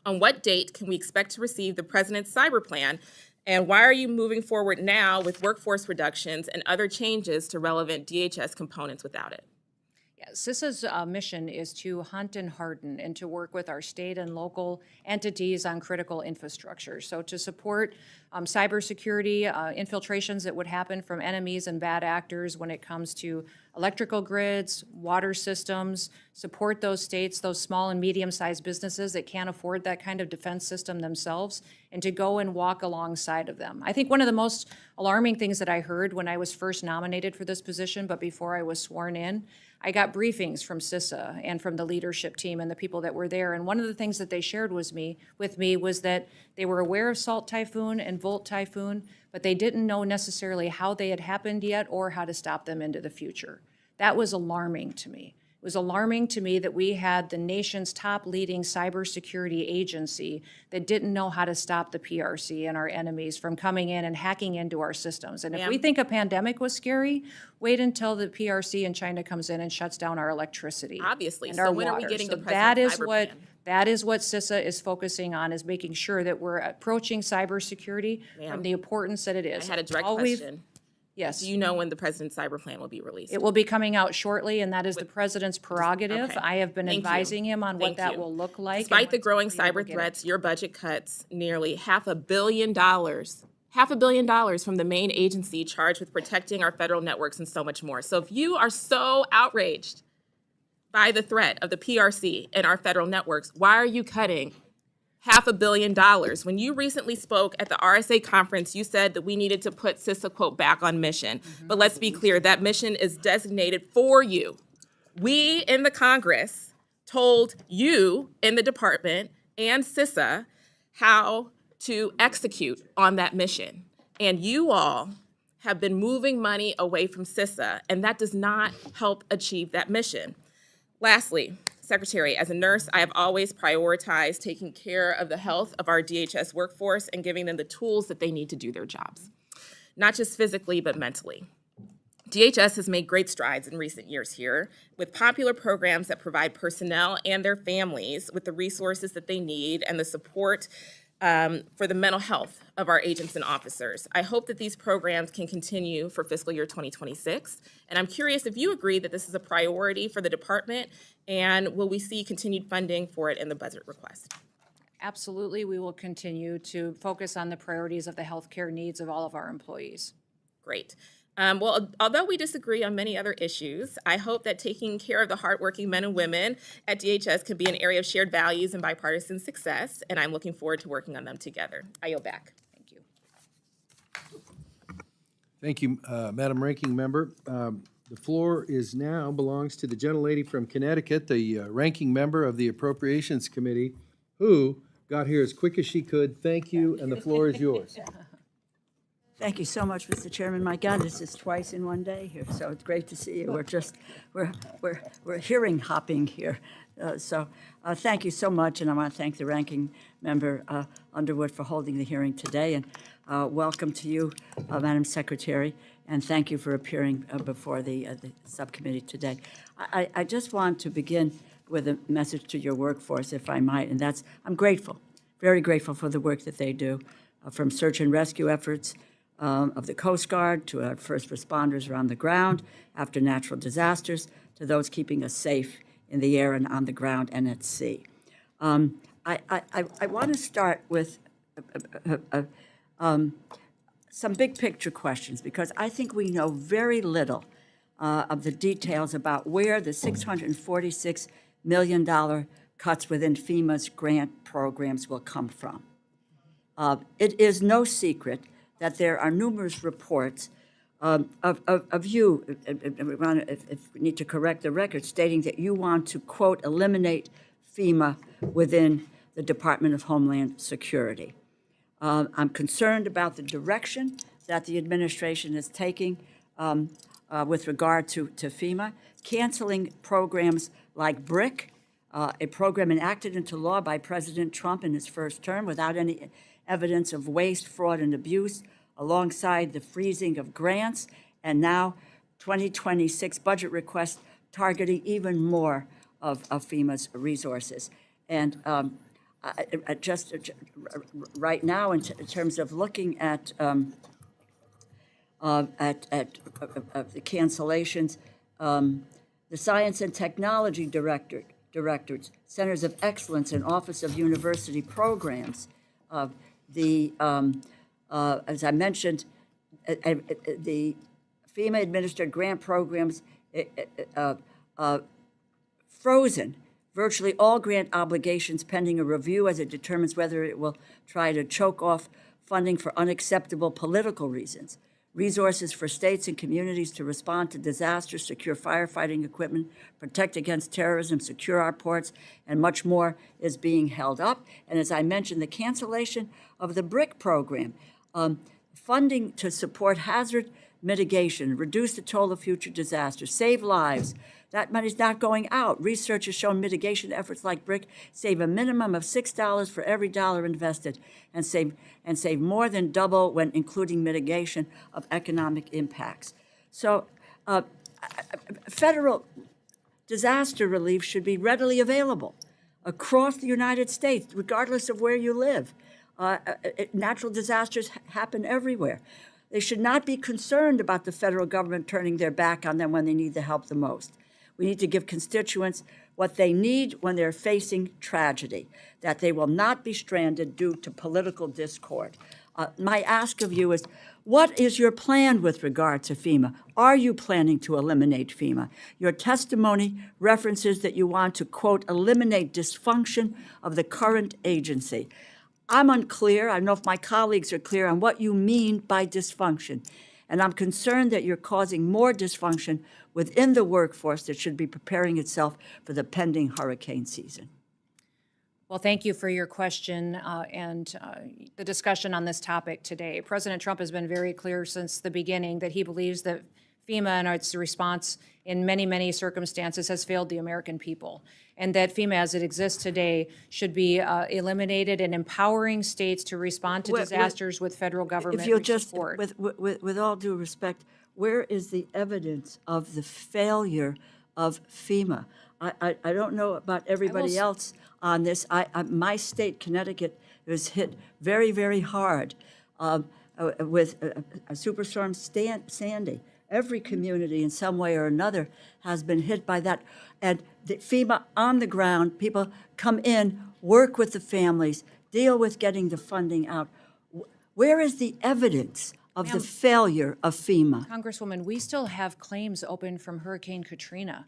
On what date can we expect to receive the president's cyber plan, and why are you moving forward now with workforce reductions and other changes to relevant DHS components without it? CISA's mission is to hunt and harden and to work with our state and local entities on critical infrastructure. So to support cybersecurity infiltrations that would happen from enemies and bad actors when it comes to electrical grids, water systems, support those states, those small and medium-sized businesses that can't afford that kind of defense system themselves, and to go and walk alongside of them. I think one of the most alarming things that I heard when I was first nominated for this position, but before I was sworn in, I got briefings from CISA and from the leadership team and the people that were there. And one of the things that they shared with me was that they were aware of Salt Typhoon and Volt Typhoon, but they didn't know necessarily how they had happened yet or how to stop them into the future. That was alarming to me. It was alarming to me that we had the nation's top leading cybersecurity agency that didn't know how to stop the PRC and our enemies from coming in and hacking into our systems. And if we think a pandemic was scary, wait until the PRC in China comes in and shuts down our electricity. Obviously. And So our when are we water. getting So the president's cyber plan? that is what CISA is focusing on, is making sure that we're approaching cybersecurity Ma'am, from the importance that it is. I had a direct All we've- question. Yes. Do you know when the president's cyber plan will be released? It will be coming out shortly, and that is the president's prerogative. Okay. I have been Thank you. advising him on what Thank that you. will look like. and Despite the when growing we will cyber get it. threats, your budget cuts nearly $500 million, $500 million from the main agency charged with protecting our federal networks and so much more. So if you are so outraged by the threat of the PRC and our federal networks, why are you cutting $500 million? When you recently spoke at the RSA conference, you said that we needed to put CISA, quote, back on mission. But let's be clear, that mission is designated for you. We in the Congress told you in the department and CISA how to execute on that mission. And you all have been moving money away from CISA, and that does not help achieve that mission. Lastly, Secretary, as a nurse, I have always prioritized taking care of the health of our DHS workforce and giving them the tools that they need to do their jobs, not just physically, but mentally. DHS has made great strides in recent years here with popular programs that provide personnel and their families with the resources that they need and the support for the mental health of our agents and officers. I hope that these programs can continue for fiscal year 2026. And I'm curious if you agree that this is a priority for the department, and will we see continued funding for it in the budget request? Absolutely, we will continue to focus on the priorities of the healthcare needs of all of our employees. Great. Well, although we disagree on many other issues, I hope that taking care of the hardworking men and women at DHS can be an area of shared values and bipartisan success, and I'm looking forward to working on them together. I yield back. Thank you. Thank you, Madam Ranking Member. The floor belongs to the gentlelady from Connecticut, the ranking member of the Appropriations Committee, who got here as quick as she could. Thank you, and the floor is yours. Thank you so much, Mr. Chairman. My God, this is twice in one day here, so it's great to see you. We're hearing hopping here. Thank you so much, and I want to thank the ranking member Underwood for holding the hearing today, and welcome to you, Madam Secretary, and thank you for appearing before the subcommittee today. I just want to begin with a message to your workforce, if I might, and that's I'm grateful, very grateful for the work that they do, from search and rescue efforts of the Coast Guard to our first responders around the ground after natural disasters to those keeping us safe in the air and on the ground and at sea. I want to start with some big picture questions because I think we know very little of the details about where the $646 million cuts within FEMA's grant programs will come from. It is no secret that there are numerous reports of you, if we need to correct the record, stating that you want to, quote, eliminate FEMA within the Department of Homeland Security. I'm concerned about the direction that the administration is taking with regard to FEMA, canceling programs like BRIC, a program enacted into law by President Trump in his first term without any evidence of waste, fraud, and abuse, alongside the freezing of grants, and now 2026 budget requests targeting even more of FEMA's resources. And right now, in terms of looking at the cancellations, the Science and Technology Directors, Centers of Excellence, and Office of University Programs, as I mentioned, the FEMA-administered grant programs frozen virtually all grant obligations pending a review as it determines whether it will try to choke off funding for unacceptable political reasons. Resources for states and communities to respond to disasters, secure firefighting equipment, protect against terrorism, secure our ports, and much more is being held up. And as I mentioned, the cancellation of the BRIC program, funding to support hazard mitigation, reduce the toll of future disasters, save lives. That money's not going out. Research has shown mitigation efforts like BRIC save a minimum of $6 for every dollar invested and save more than double when including mitigation of economic impacts. So federal disaster relief should be readily available across the United States, regardless of where you live. Natural disasters happen everywhere. They should not be concerned about the federal government turning their back on them when they need the help the most. We need to give constituents what they need when they're facing tragedy, that they will not be stranded due to political discord. My ask of you is, what is your plan with regard to FEMA? Are you planning to eliminate FEMA? Your testimony references that you want to, quote, eliminate dysfunction of the current agency. I'm unclear, I don't know if my colleagues are clear on what you mean by dysfunction. And I'm concerned that you're causing more dysfunction within the workforce that should be preparing itself for the pending hurricane season. Well, thank you for your question and the discussion on this topic today. President Trump has been very clear since the beginning that he believes that FEMA and its response in many, many circumstances has failed the American people, and that FEMA as it exists today should be eliminated and empowering states to respond to disasters with federal government if you'll just, support. with all due respect, where is the evidence of the failure of FEMA? I don't know about everybody else on this. My state, Connecticut, was hit very, very hard with Superstorm Sandy. Every community in some way or another has been hit by that. And the FEMA on the ground, people come in, work with the families, deal with getting the funding out. Where is the evidence of the failure of FEMA? Congresswoman, we still have claims open from Hurricane Katrina.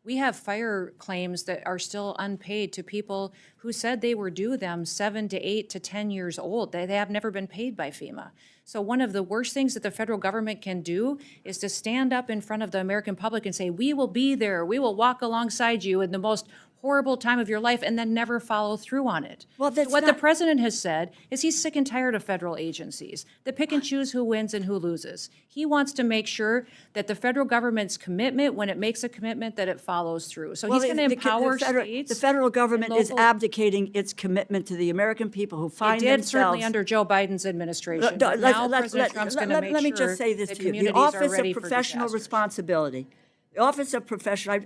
We have fire claims that are still unpaid to people who said they were due them 7 to 8 to 10 years old. They have never been paid by FEMA. So one of the worst things that the federal government can do is to stand up in front of the American public and say, we will be there, we will walk alongside you in the most horrible time of your life and then never follow through on it. Well, that's What the not- president has said is he's sick and tired of federal agencies that pick and choose who wins and who loses. He wants to make sure that the federal government's commitment, when it makes a commitment, that it follows through. So he's going to empower states. The federal government is local- abdicating its commitment to the American people who It find did certainly themselves. under Joe Biden's administration. Let- But let- now let- President let- Trump's let- going to let- make Let me sure just say this that to you. The communities are Office ready of for Professional disasters. Responsibility, the Office of Professional,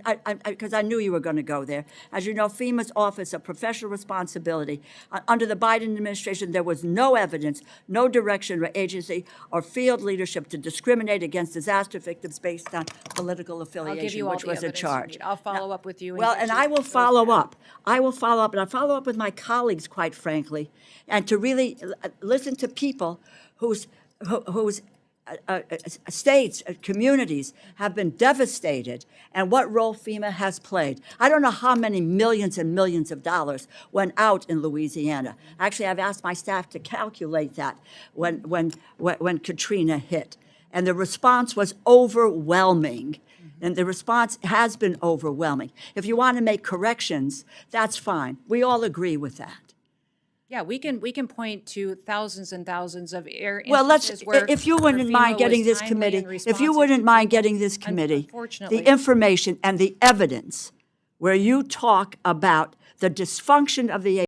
because I knew you were going to go there. As you know, FEMA's Office of Professional Responsibility, under the Biden administration, there was no evidence, no direction or agency or field leadership to discriminate against disaster victims based on political I'll affiliation, give you all which the was a evidence you charge. need. I'll follow up with you. Well, get and you I will those follow down. up. I will follow up, and I follow up with my colleagues, quite frankly, and to really listen to people whose states, communities have been devastated, and what role FEMA has played. I don't know how many millions and millions of dollars went out in Louisiana. Actually, I've asked my staff to calculate that when Katrina hit, and the response was overwhelming. And the response has been overwhelming. If you want to make corrections, that's fine. We all agree with that. Yeah, we can point to thousands and thousands of Well, instances where if you where wouldn't FEMA mind getting was this timely committee, and if you responsive wouldn't to mind people. getting this committee, Unfortunately. the information and the evidence where you talk about the dysfunction of the